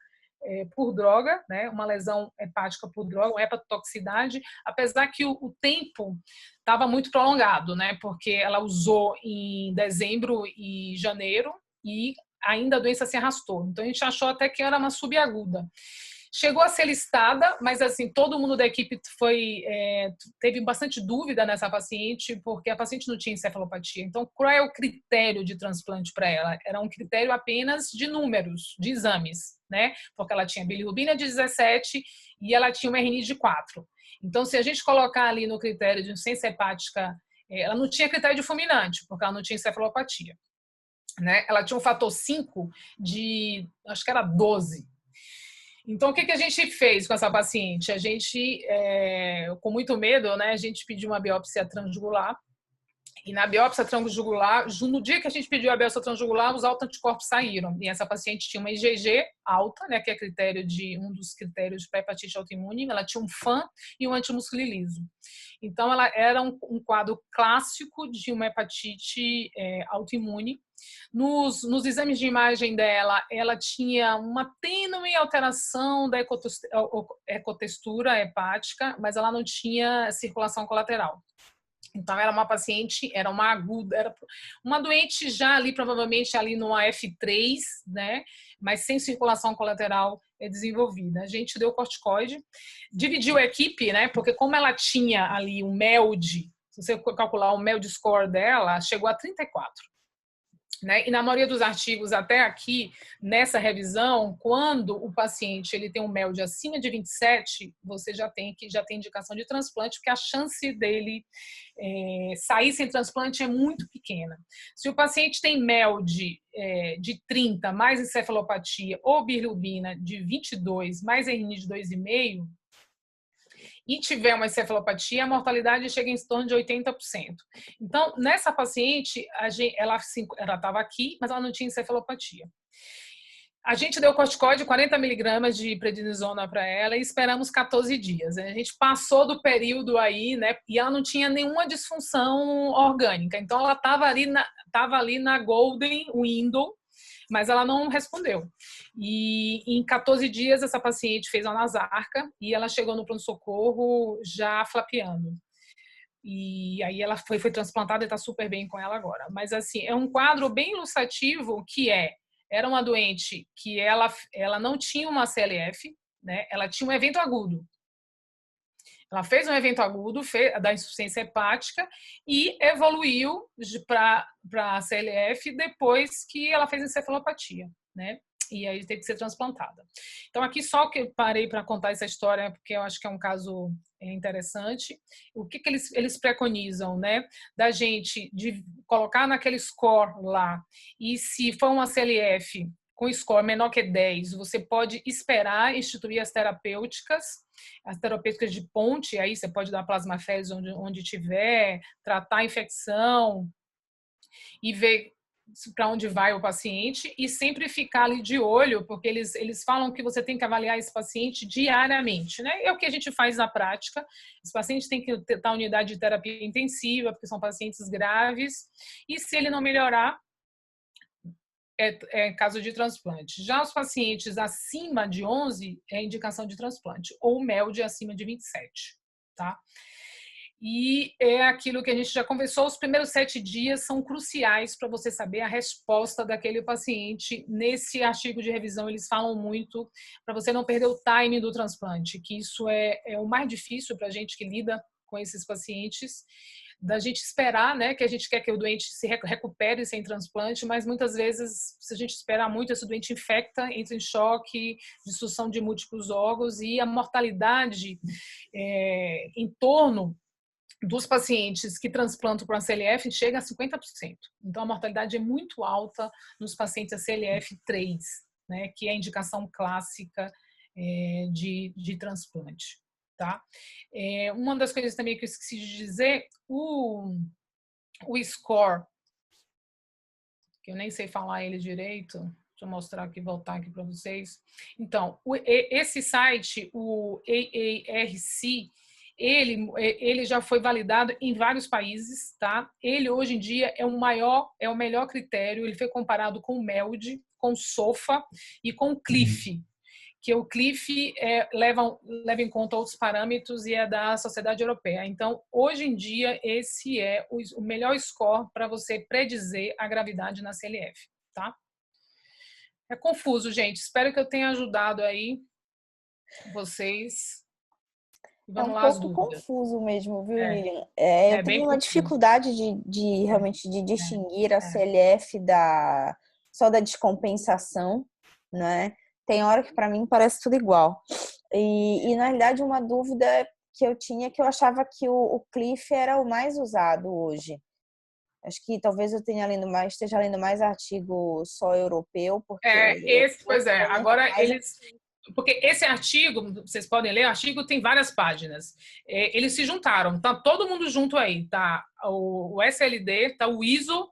por droga, né, uma lesão hepática por droga, uma hepatotoxicidade, apesar que o tempo estava muito prolongado, né, porque ela usou em dezembro e janeiro e ainda a doença se arrastou. Então a gente achou até que era uma subaguda. Chegou a ser listada, mas assim, todo mundo da equipe teve bastante dúvida nessa paciente, porque a paciente não tinha encefalopatia. Então, qual é o critério de transplante para ela? Era um critério apenas de números, de exames, né? Porque ela tinha bilirrubina de 17 e ela tinha uma RNI de 4. Então, se a gente colocar ali no critério de insuficiência hepática, ela não tinha critério de fulminante, porque ela não tinha encefalopatia, né? Ela tinha um fator 5 de, acho que era 12. Então, o que a gente fez com essa paciente? A gente, com muito medo, né, a gente pediu uma biópsia transjugular. E na biópsia transjugular, no dia que a gente pediu a biópsia transjugular, os autoanticorpos saíram. E essa paciente tinha uma IgG alta, né, que é um dos critérios para hepatite autoimune. Ela tinha um FAN e um antimúsculo liso. Então, ela era um quadro clássico de uma hepatite autoimune. Nos exames de imagem dela, ela tinha uma tênue alteração da ecotextura hepática, mas ela não tinha circulação colateral. Então, era uma paciente, era uma aguda, era uma doente já ali, provavelmente ali no AF3, né? Mas sem circulação colateral desenvolvida. A gente deu corticoide, dividiu a equipe, né? Porque como ela tinha ali um MELD, se você calcular o MELD score dela, chegou a 34. Né? E na maioria dos artigos até aqui, nessa revisão, quando o paciente ele tem um MELD acima de 27, você já tem indicação de transplante, porque a chance dele sair sem transplante é muito pequena. Se o paciente tem MELD de 30, mais encefalopatia, ou bilirrubina de 22, mais RNI de 2,5, e tiver uma encefalopatia, a mortalidade chega em torno de 80%. Então, nessa paciente, ela estava aqui, mas ela não tinha encefalopatia. A gente deu corticoide, 40 miligramas de prednisona para ela e esperamos 14 dias. A gente passou do período aí, né? E ela não tinha nenhuma disfunção orgânica. Então, ela estava ali na Golden Window, mas ela não respondeu. E em 14 dias, essa paciente fez a nasarca e ela chegou no pronto-socorro já flapeando. E aí ela foi transplantada e está super bem com ela agora. Mas, assim, é um quadro bem ilustrativo era uma doente que ela não tinha uma CLF, né? Ela tinha um evento agudo. Ela fez um evento agudo da insuficiência hepática e evoluiu para a CLF depois que ela fez encefalopatia, né? E aí teve que ser transplantada. Então, aqui só que eu parei para contar essa história, porque eu acho que é um caso interessante. O que eles preconizam, né? Da gente de colocar naquele score lá, e se for uma CLF com score menor que 10, você pode esperar instituir as terapêuticas de ponte, aí você pode dar plasmaféresis onde tiver, tratar a infecção e ver para onde vai o paciente e sempre ficar ali de olho, porque eles falam que você tem que avaliar esse paciente diariamente, né? É o que a gente faz na prática. Os pacientes têm que estar em unidade de terapia intensiva, porque são pacientes graves, e se ele não melhorar, é caso de transplante. Já os pacientes acima de 11 é indicação de transplante, ou MELD acima de 27, tá? E é aquilo que a gente já conversou, os primeiros 7 dias são cruciais para você saber a resposta daquele paciente. Nesse artigo de revisão, eles falam muito para você não perder o time do transplante, que isso é o mais difícil para a gente que lida com esses pacientes, da gente esperar, né, que a gente quer que o doente se recupere sem transplante, mas muitas vezes, se a gente esperar muito, esse doente infecta, entra em choque, disfunção de múltiplos órgãos e a mortalidade em torno dos pacientes que transplantam para a CLF chega a 50%. Então, a mortalidade é muito alta nos pacientes ACLF 3, né, que é a indicação clássica de transplante. Tá? Uma das coisas também que eu esqueci de dizer, o score, que eu nem sei falar ele direito, deixa eu mostrar aqui, voltar aqui para vocês. Então, esse site, o AARC, ele já foi validado em vários países, tá? Ele hoje em dia é o melhor critério. Ele foi comparado com o MELD, com o SOFA e com o CLIF, que o CLIF leva em conta outros parâmetros e é da Sociedade Europeia. Então, hoje em dia, esse é o melhor score para você predizer a gravidade na CLF, tá? É confuso, gente. Espero que eu tenha ajudado aí vocês. É Vamos um lá as pouco dúvidas. confuso mesmo, viu, Lilian? Eu Bem tenho uma confuso. dificuldade de realmente de distinguir a CLF só da descompensação, né? Tem hora que para mim parece tudo igual. E na realidade uma dúvida que eu tinha, que eu achava que o CLIF era o mais usado hoje. Acho que talvez eu esteja lendo mais artigo só europeu, porque Pois é. Agora porque esse artigo, vocês podem ler, o artigo tem várias páginas. Eles se juntaram, tá todo mundo junto aí, tá o SLD, tá o ISO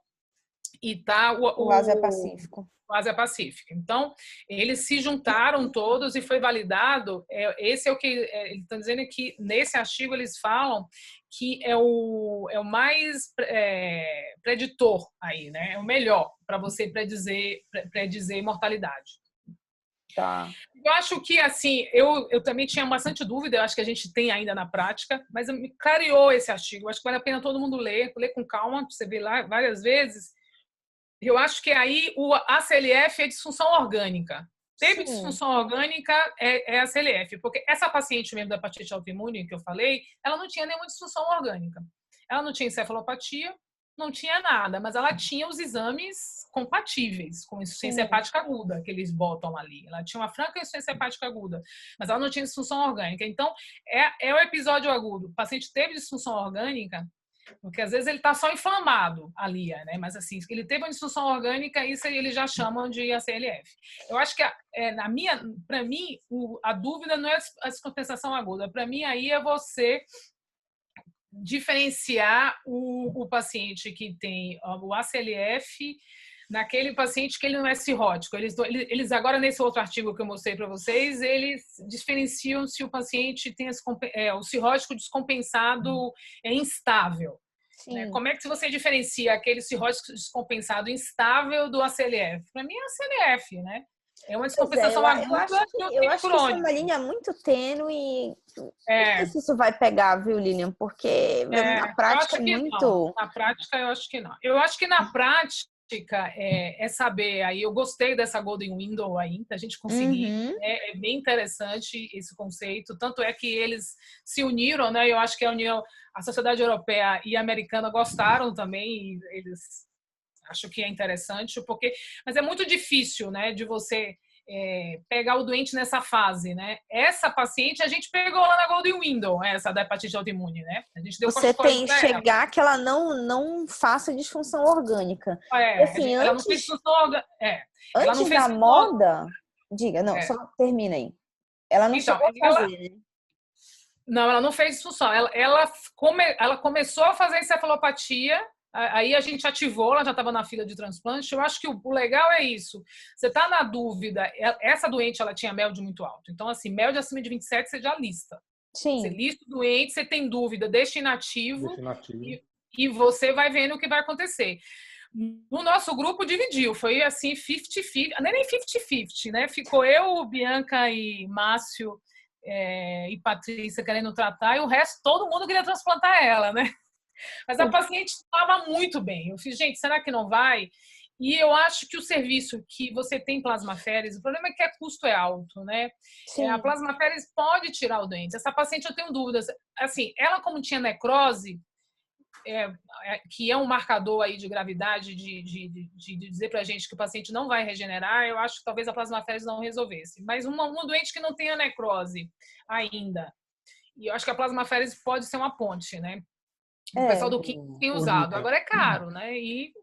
e tá o Ásia Pacífico. o Ásia Pacífico. Então, eles se juntaram todos e foi validado. Esse é o que eles estão dizendo, que nesse artigo eles falam que é o mais preditor aí, né? É o melhor para você predizer mortalidade. Tá. Eu acho que, assim, eu também tinha bastante dúvida, eu acho que a gente tem ainda na prática, mas me clareou esse artigo. Eu acho que vale a pena todo mundo ler com calma, você vê lá várias vezes. Eu acho que aí a CLF é disfunção orgânica. Teve disfunção orgânica, é a CLF, porque essa paciente mesmo da hepatite autoimune que eu falei, ela não tinha nenhuma disfunção orgânica. Ela não tinha encefalopatia, não tinha nada, mas ela tinha os exames compatíveis com insuficiência hepática aguda, que eles botam ali. Ela tinha uma franca insuficiência hepática aguda, mas ela não tinha disfunção orgânica. Então, é o episódio agudo. O paciente teve disfunção orgânica, porque às vezes ele está só inflamado ali, né? Mas assim, ele teve uma disfunção orgânica, isso eles já chamam de ACLF. Eu acho que para mim, a dúvida não é a descompensação aguda. Para mim, aí é você diferenciar o paciente que tem o ACLF naquele paciente que ele não é cirrótico. Eles agora, nesse outro artigo que eu mostrei para vocês, eles diferenciam se o paciente tem o cirrótico descompensado instável. Né? Como é que você diferencia aquele cirrótico descompensado instável do ACLF? Para mim é ACLF, né? É uma descompensação aguda eu acho que isso é uma linha muito tênue e não sei se isso vai pegar, viu, Lilian? Porque na prática é muito... Não. Na prática, eu acho que não. Eu acho que na prática é saber, aí eu gostei dessa Golden Window aí, da gente conseguir, é bem interessante esse conceito, tanto é que eles se uniram, né? Eu acho que a Sociedade Europeia e a Americana gostaram também, e eles... Acho que é interessante, mas é muito difícil, né, de você pegar o doente nessa fase, né? Essa paciente a gente pegou lá na Golden Window, essa da hepatite autoimune, né? A gente deu você tem que chegar que ela não faça disfunção orgânica. Assim, ela não fez disfunção orgânica. Antes da moda, diga, não, só termina aí. Ela não chegou a fazer, né? Não, ela não fez disfunção. Ela começou a fazer encefalopatia. Aí a gente ativou, ela já estava na fila de transplante. Eu acho que o legal é isso. Você está na dúvida, essa doente ela tinha MELD muito alto. Então, assim, MELD acima de 27 você já lista. Sim. Você lista o doente, você tem dúvida, deixa inativo. E você vai vendo o que vai acontecer. No nosso grupo dividiu, foi assim 50-50, nem 50-50, né? Ficou eu, Bianca e Márcio e Patrícia querendo tratar, e o resto, todo mundo queria transplantar ela, né? Mas a paciente estava muito bem. Eu fiz, gente, será que não vai? E eu acho que o serviço que você tem plasmaféresis, o problema é que o custo é alto, né? A plasmaféresis pode tirar o doente. Essa paciente eu tenho dúvidas. Assim, ela como tinha necrose, que é um marcador aí de gravidade, de dizer pra gente que o paciente não vai regenerar, eu acho que talvez a plasmaféresis não resolvesse. Mas uma doente que não tenha necrose ainda, e eu acho que a plasmaféresis pode ser uma ponte, né? O pessoal do Kim tem usado. Agora é caro, né? E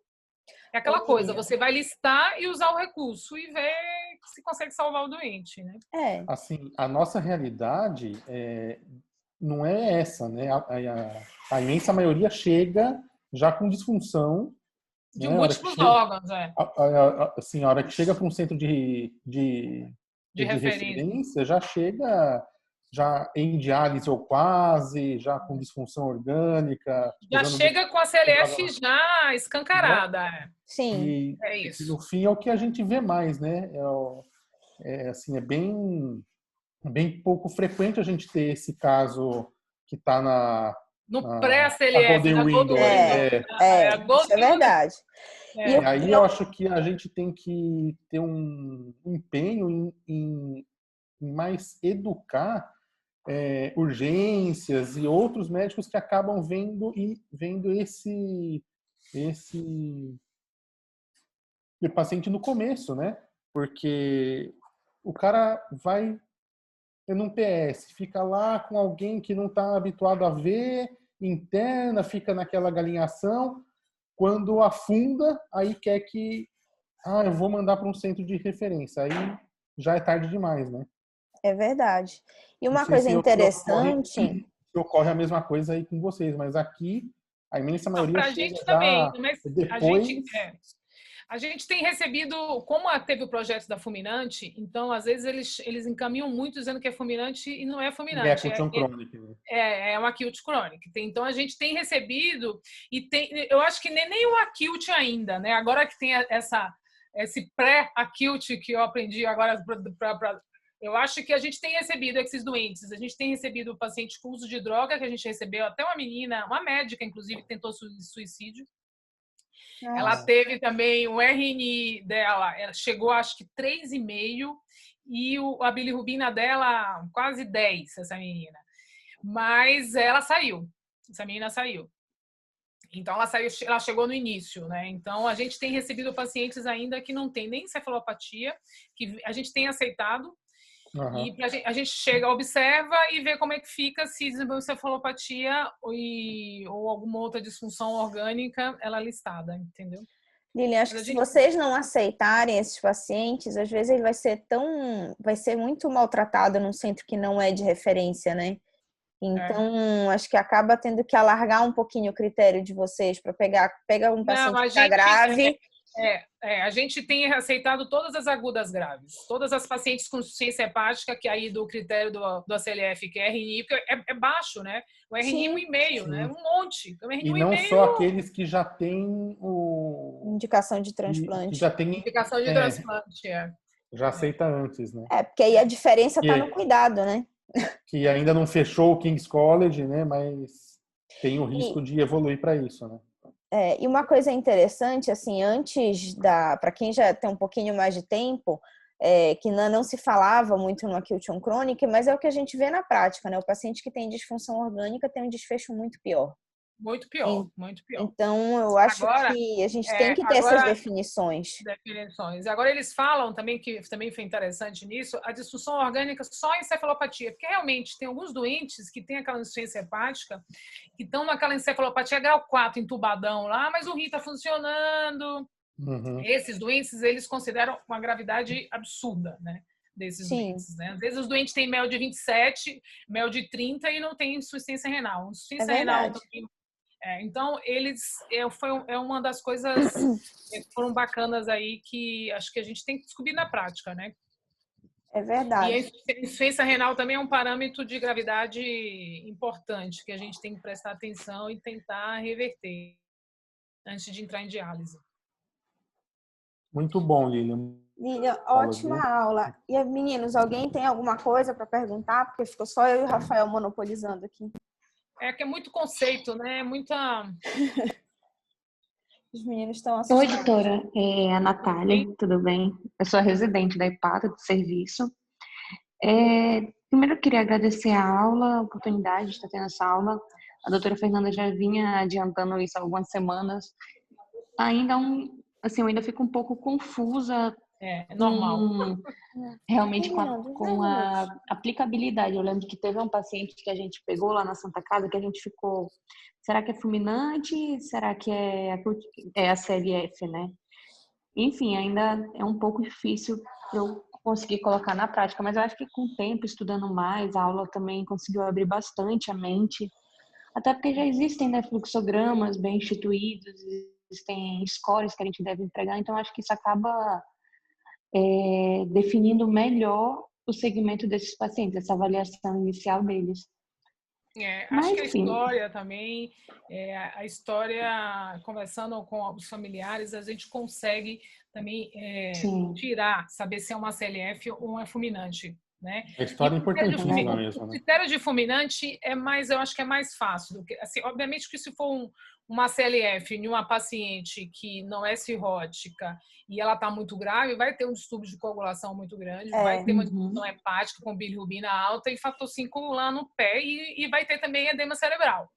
é aquela coisa, você vai listar e usar o recurso e ver se consegue salvar o doente, né? Assim, a nossa realidade não é essa, né? A imensa maioria chega já com disfunção. De múltiplos órgãos, Assim, a hora que chega para um centro de referência, já chega já em diálise ou quase, já com disfunção orgânica. Já chega com a CLF já escancarada. Sim, é isso. No fim é o que a gente vê mais, né? Assim, é bem pouco frequente a gente ter esse caso que está no pré-CLF, na Golden Window. Isso é verdade. E aí eu acho que a gente tem que ter um empenho em mais educar urgências e outros médicos que acabam vendo esse paciente no começo, né? Porque o cara vai num PS, fica lá com alguém que não está habituado a ver, interna, fica naquela galinhação, quando afunda, aí quer que eu vou mandar para um centro de referência, aí já é tarde demais, né? É verdade. E uma coisa interessante... Se ocorre a mesma coisa aí com vocês, mas aqui a imensa maioria pra chega gente também, mas depois... A gente tem recebido, como teve o projeto da fulminante, então às vezes eles encaminham muito dizendo que é fulminante e não é fulminante. É crônica, né? É uma acute crônica. Então a gente tem recebido e eu acho que nem o acute ainda, né? Agora que tem esse pré-acute que eu aprendi agora eu acho que a gente tem recebido esses doentes. A gente tem recebido o paciente com uso de droga, que a gente recebeu até uma menina, uma médica, inclusive, tentou suicídio. Nossa. Ela teve também o RNI dela, ela chegou acho que 3,5 e a bilirrubina dela quase 10, essa menina. Mas essa menina saiu. Então ela chegou no início, né? Então a gente tem recebido pacientes ainda que não tem nem encefalopatia, que a gente tem aceitado. E a gente chega, observa e vê como é que fica se desenvolveu encefalopatia ou alguma outra disfunção orgânica, ela é listada, entendeu? Lilian, acho que se vocês não aceitarem esses pacientes, às vezes ele vai ser muito maltratado num centro que não é de referência, né? Então, acho que acaba tendo que alargar um pouquinho o critério de vocês para pega um paciente que está grave. a gente tem aceitado todas as agudas graves, todas as pacientes com insuficiência hepática, que aí do critério do ACLF, que é RNI, porque é baixo, né? O RNI Sim. 1,5, né? Um monte. O RNI E não 1,5, só aqueles que já têm Indicação de que transplante. já tem, indicação de transplante, já aceita antes, né? Porque aí a diferença Que, está no cuidado, né? que ainda não fechou o King's College, né? Mas tem o risco E, de evoluir para isso, né? e uma coisa interessante, assim, para quem já tem um pouquinho mais de tempo, que não se falava muito no acute on chronic, mas é o que a gente vê na prática, né? O paciente que tem disfunção orgânica tem um desfecho muito pior. muito pior, muito pior. Então, eu acho Agora, que a gente tem que ter essas definições. Definições. Agora, eles falam também, que também foi interessante nisso, a disfunção orgânica só em encefalopatia, porque realmente tem alguns doentes que têm aquela insuficiência hepática, que estão naquela encefalopatia grau 4, entubadão lá, mas o rim está funcionando. Uhum. Esses doentes, eles consideram uma gravidade absurda, né? Desses doentes, né? Às vezes os doentes têm MEL de 27, MEL de 30 e não tem insuficiência renal. Insuficiência renal também. Então, foi uma das coisas que foram bacanas aí, que acho que a gente tem que descobrir na prática, né? É verdade. E a insuficiência renal também é um parâmetro de gravidade importante, que a gente tem que prestar atenção e tentar reverter antes de entrar em diálise. Muito bom, Lilian. Lilian, ótima aula. E, meninos, alguém tem alguma coisa para perguntar? Porque ficou só eu e o Rafael monopolizando aqui. Que é muito conceito, né? Muita... Os meninos estão assistindo. Oi, doutora. É a Natália, tudo bem? Eu sou a residente da Hepata do serviço. Primeiro, eu queria agradecer a aula, a oportunidade de estar tendo essa aula. A doutora Fernanda já vinha adiantando isso há algumas semanas. Ainda eu ainda fico um pouco confusa É normal. Realmente com a aplicabilidade. Eu lembro que teve um paciente que a gente pegou lá na Santa Casa que a gente ficou, será que é fulminante? Será que é a CLF, né? Enfim, ainda é um pouco difícil para eu conseguir colocar na prática, mas eu acho que com o tempo, estudando mais, a aula também conseguiu abrir bastante a mente, até porque já existem, né, fluxogramas bem instituídos, existem scores que a gente deve entregar, então acho que isso acaba definindo melhor o segmento desses pacientes, essa avaliação inicial deles. Acho que a história também, a história, conversando com os familiares, a gente consegue também tirar, saber se é uma CLF ou um fulminante. Né? A história é importantíssima mesmo, né? O critério de fulminante eu acho que é mais fácil. Do que, assim, obviamente que se for uma CLF em uma paciente que não é cirrótica e ela está muito grave, vai ter um distúrbio de coagulação muito grande, vai ter uma disfunção hepática com bilirrubina alta e fator 5 lá no pé e vai ter também edema cerebral.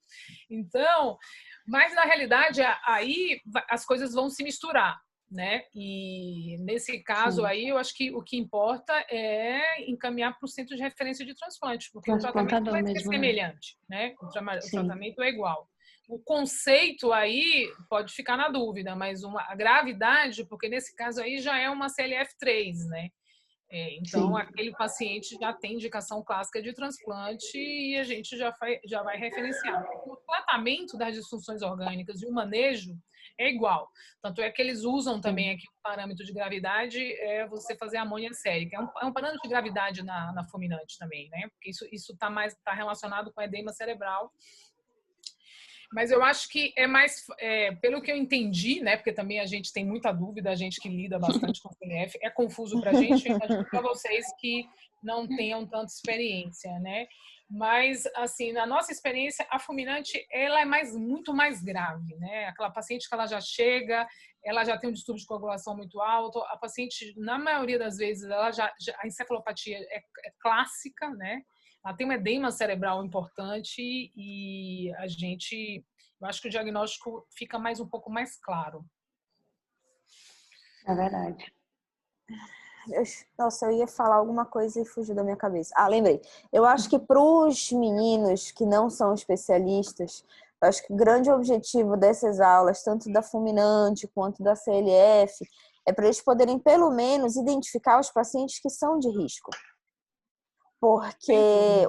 Então, mas na realidade, aí as coisas vão se misturar. Né? E nesse caso aí, eu acho que o que importa é encaminhar para o centro de referência de transplante, porque o tratamento vai ser semelhante, né? O tratamento é igual. O conceito aí pode ficar na dúvida, mas a gravidade, porque nesse caso aí já é uma CLF3, né? Então, aquele paciente já tem indicação clássica de transplante e a gente já vai referenciar. O tratamento das disfunções orgânicas e o manejo é igual. Tanto é que eles usam também aqui o parâmetro de gravidade, você fazer amônia sérica. É um parâmetro de gravidade na fulminante também, né? Porque isso tá relacionado com edema cerebral. Mas eu acho que é mais, pelo que eu entendi, né? Porque também a gente tem muita dúvida, a gente que lida bastante com CLF, é confuso para a gente, imagino para vocês que não tenham tanta experiência, né? Mas, assim, na nossa experiência, a fulminante, ela é muito mais grave, né? Aquela paciente que ela já chega, ela já tem um distúrbio de coagulação muito alto, a paciente, na maioria das vezes, a encefalopatia é clássica, né? Ela tem um edema cerebral importante e eu acho que o diagnóstico fica um pouco mais claro. É verdade. Nossa, eu ia falar alguma coisa e fugiu da minha cabeça. Lembrei. Eu acho que para os meninos que não são especialistas, eu acho que o grande objetivo dessas aulas, tanto da fulminante quanto da CLF, é para eles poderem, pelo menos, identificar os pacientes que são de risco. Porque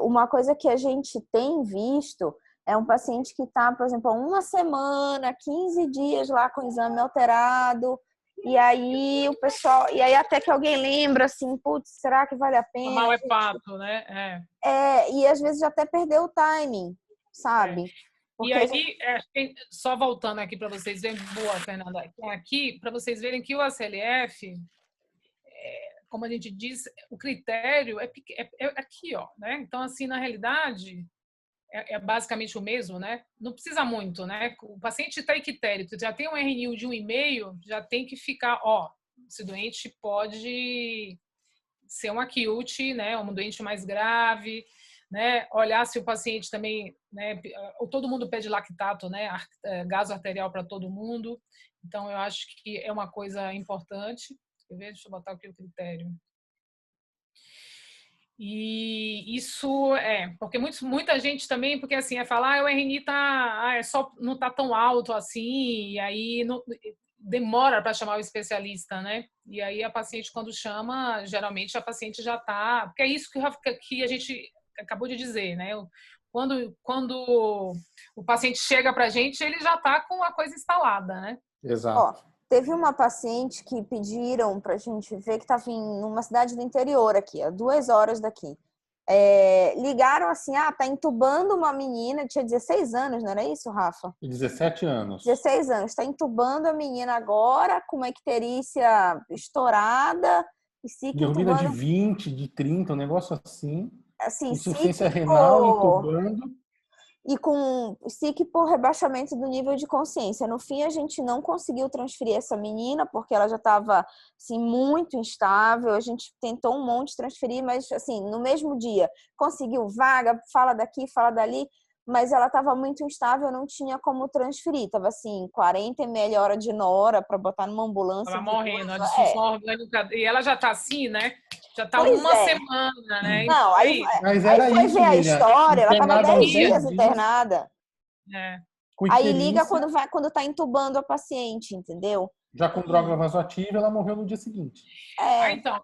uma coisa que a gente tem visto é um paciente que está, por exemplo, 1 semana, 15 dias lá com o exame alterado E aí o pessoal, e aí até que alguém lembra assim, putz, será que vale a pena? Mal é pato, né? E às vezes já até perdeu o timing, sabe? E aí, só voltando aqui para vocês verem, boa, Fernanda, aqui para vocês verem que o ACLF, como a gente diz, o critério é aqui, ó, né? Então, assim, na realidade, é basicamente o mesmo, né? Não precisa muito, né? O paciente está equitérico, já tem um RNU de 1,5, já tem que ficar, ó, esse doente pode ser um acute, né? Um doente mais grave, né? Olhar se o paciente também, né? Todo mundo pede lactato, né? Gaso arterial para todo mundo. Então, eu acho que é uma coisa importante. Deixa eu botar aqui o critério. E isso porque muita gente também, porque assim, falar, o RNI não está tão alto assim, e aí demora para chamar o especialista, né? E aí a paciente, quando chama, geralmente a paciente já está, porque é isso que a gente acabou de dizer, né? Quando o paciente chega para a gente, ele já está com a coisa instalada, né? Exato. Teve uma paciente que pediram pra gente ver que estava em uma cidade do interior aqui, a 2 horas daqui. Ligaram assim, tá entubando uma menina, tinha 16 anos, não era isso, Rafa? 17 anos. 16 anos, está entubando a menina agora, com uma icterícia estourada. Bilirrubina de 20, de 30, um negócio assim. Insuficiência psíquico, renal, entubando. E com psíquico por rebaixamento do nível de consciência. No fim, a gente não conseguiu transferir essa menina, porque ela já estava assim, muito instável. A gente tentou um monte de transferir, mas assim, no mesmo dia conseguiu vaga, fala daqui, fala dali, mas ela estava muito instável, não tinha como transferir. Estava assim, 40 ml de nora para botar numa ambulância. Estava morrendo, a disfunção orgânica. E ela já está assim, né? Já está uma semana, né? Não, aí era foi isso, ver a Miriam, história, ela estava 10 dias dias internada. Aí liga icterícia, quando tá entubando a paciente, entendeu? já com droga vasoativa, ela morreu no dia seguinte. Então,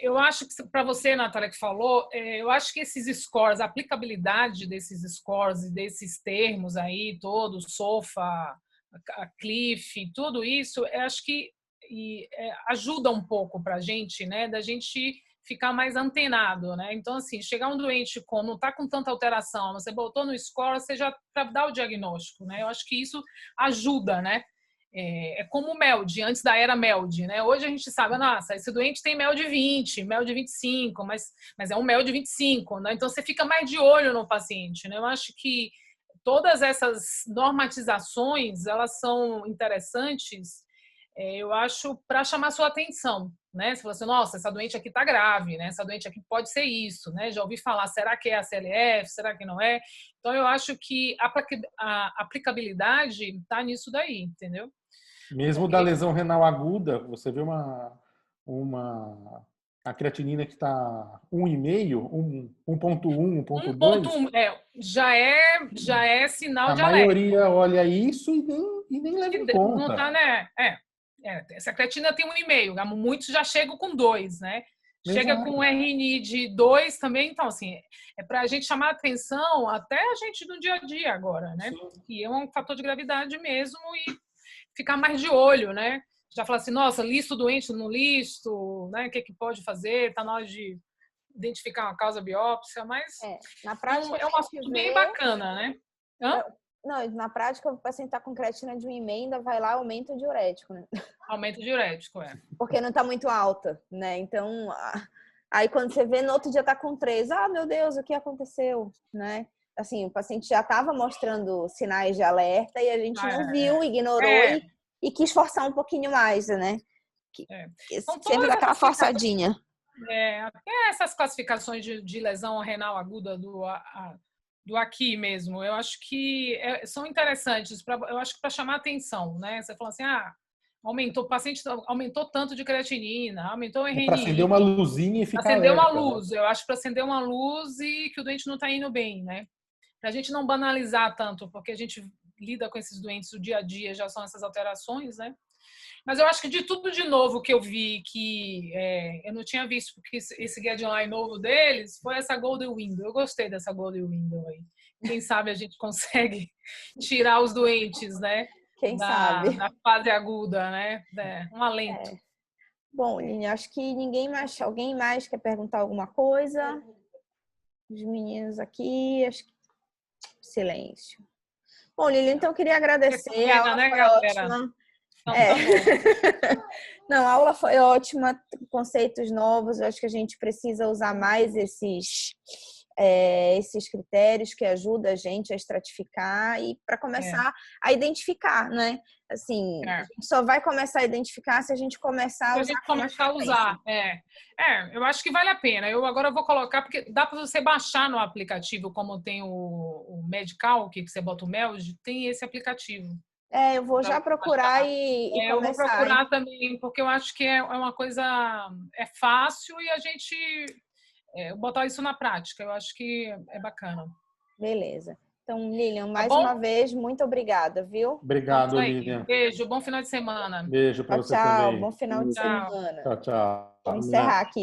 eu acho que, para você, Natália, que falou, eu acho que esses scores, a aplicabilidade desses scores e desses termos aí, todos, SOFA, a CLIF, tudo isso, eu acho que ajuda um pouco para a gente, né, da gente ficar mais antenado, né? Então, assim, chegar um doente não está com tanta alteração, você botou no score, você já para dar o diagnóstico, né? Eu acho que isso ajuda, né? É como o MELD, antes da era MELD, né? Hoje a gente sabe, nossa, esse doente tem MELD 20, MELD 25, mas é um MELD 25, né? Então você fica mais de olho no paciente, né? Eu acho que todas essas normatizações, elas são interessantes, eu acho, para chamar sua atenção, né? Você fala assim, nossa, essa doente aqui tá grave, né? Essa doente aqui pode ser isso, né? Já ouvi falar, será que é a CLF? Será que não é? Então, eu acho que a aplicabilidade tá nisso daí, entendeu? Mesmo da lesão renal aguda, você vê a creatinina que está 1,5, 1,1, 1,2. Já é sinal de alerta. A maioria alerta. olha isso e nem leva em conta. Não tá, né? Essa creatina tem 1,5, muitos já chegam com 2, né? Chega com um RNI de 2 também, então, assim, é para a gente chamar a atenção até a gente no dia a dia agora, né? Sim. Que é um fator de gravidade mesmo e ficar mais de olho, né? Já falar assim, nossa, listo doente, não listo, né? O que pode fazer? Tá na hora de identificar uma causa biópsia, mas na prática, é um assunto bem bacana, né? Não, na prática, o paciente está com creatina de 1,5, ainda vai lá, aumenta o diurético, né? Aumenta o diurético, Porque não está muito alta, né? Então, aí quando você vê, no outro dia está com 3. Meu Deus, o que aconteceu, né? Assim, o paciente já estava mostrando sinais de alerta e a gente não viu, ignorou e quis forçar um pouquinho mais, né? Sempre dá aquela forçadinha. Até essas classificações de lesão renal aguda do aqui mesmo, eu acho que são interessantes, eu acho que para chamar atenção, né? Você fala assim, o paciente aumentou tanto de creatinina, aumentou o RNI. Para acender uma luzinha e ficar acender alerta, uma luz, né? Eu acho para acender uma luz e que o doente não está indo bem, né? Para a gente não banalizar tanto, porque a gente lida com esses doentes o dia a dia, já são essas alterações, né? Mas eu acho que de tudo de novo que eu vi, que eu não tinha visto, porque esse guideline novo deles foi essa Golden Window. Eu gostei dessa Golden Window aí. Quem sabe a gente consegue tirar os doentes, né? Quem sabe? da fase aguda, né? Um alento. Bom, Lili, acho que alguém mais quer perguntar alguma coisa? Os meninos aqui, acho que silêncio. Bom, Lili, então eu queria agradecer. A aula foi ótima. Então, tá bom. Não, a aula foi ótima, conceitos novos. Eu acho que a gente precisa usar mais esses critérios que ajudam a gente a estratificar e para começar a identificar, né? Assim, a gente só vai começar a identificar se a gente começar a usar. Eu acho que vale a pena. Eu agora vou colocar, porque dá para você baixar no aplicativo, como tem o Medical, que você bota o MELD, tem esse aplicativo. Eu vou já procurar e começar. Eu vou procurar também, porque eu acho que é uma coisa fácil e a gente botar isso na prática. Eu acho que é bacana. Beleza. Então, Lilian, mais uma vez, muito obrigada, viu? Obrigado, Lilian. Beijo, bom final de semana. Beijo para você também. Bom final de semana. Tchau. Vamos encerrar aqui.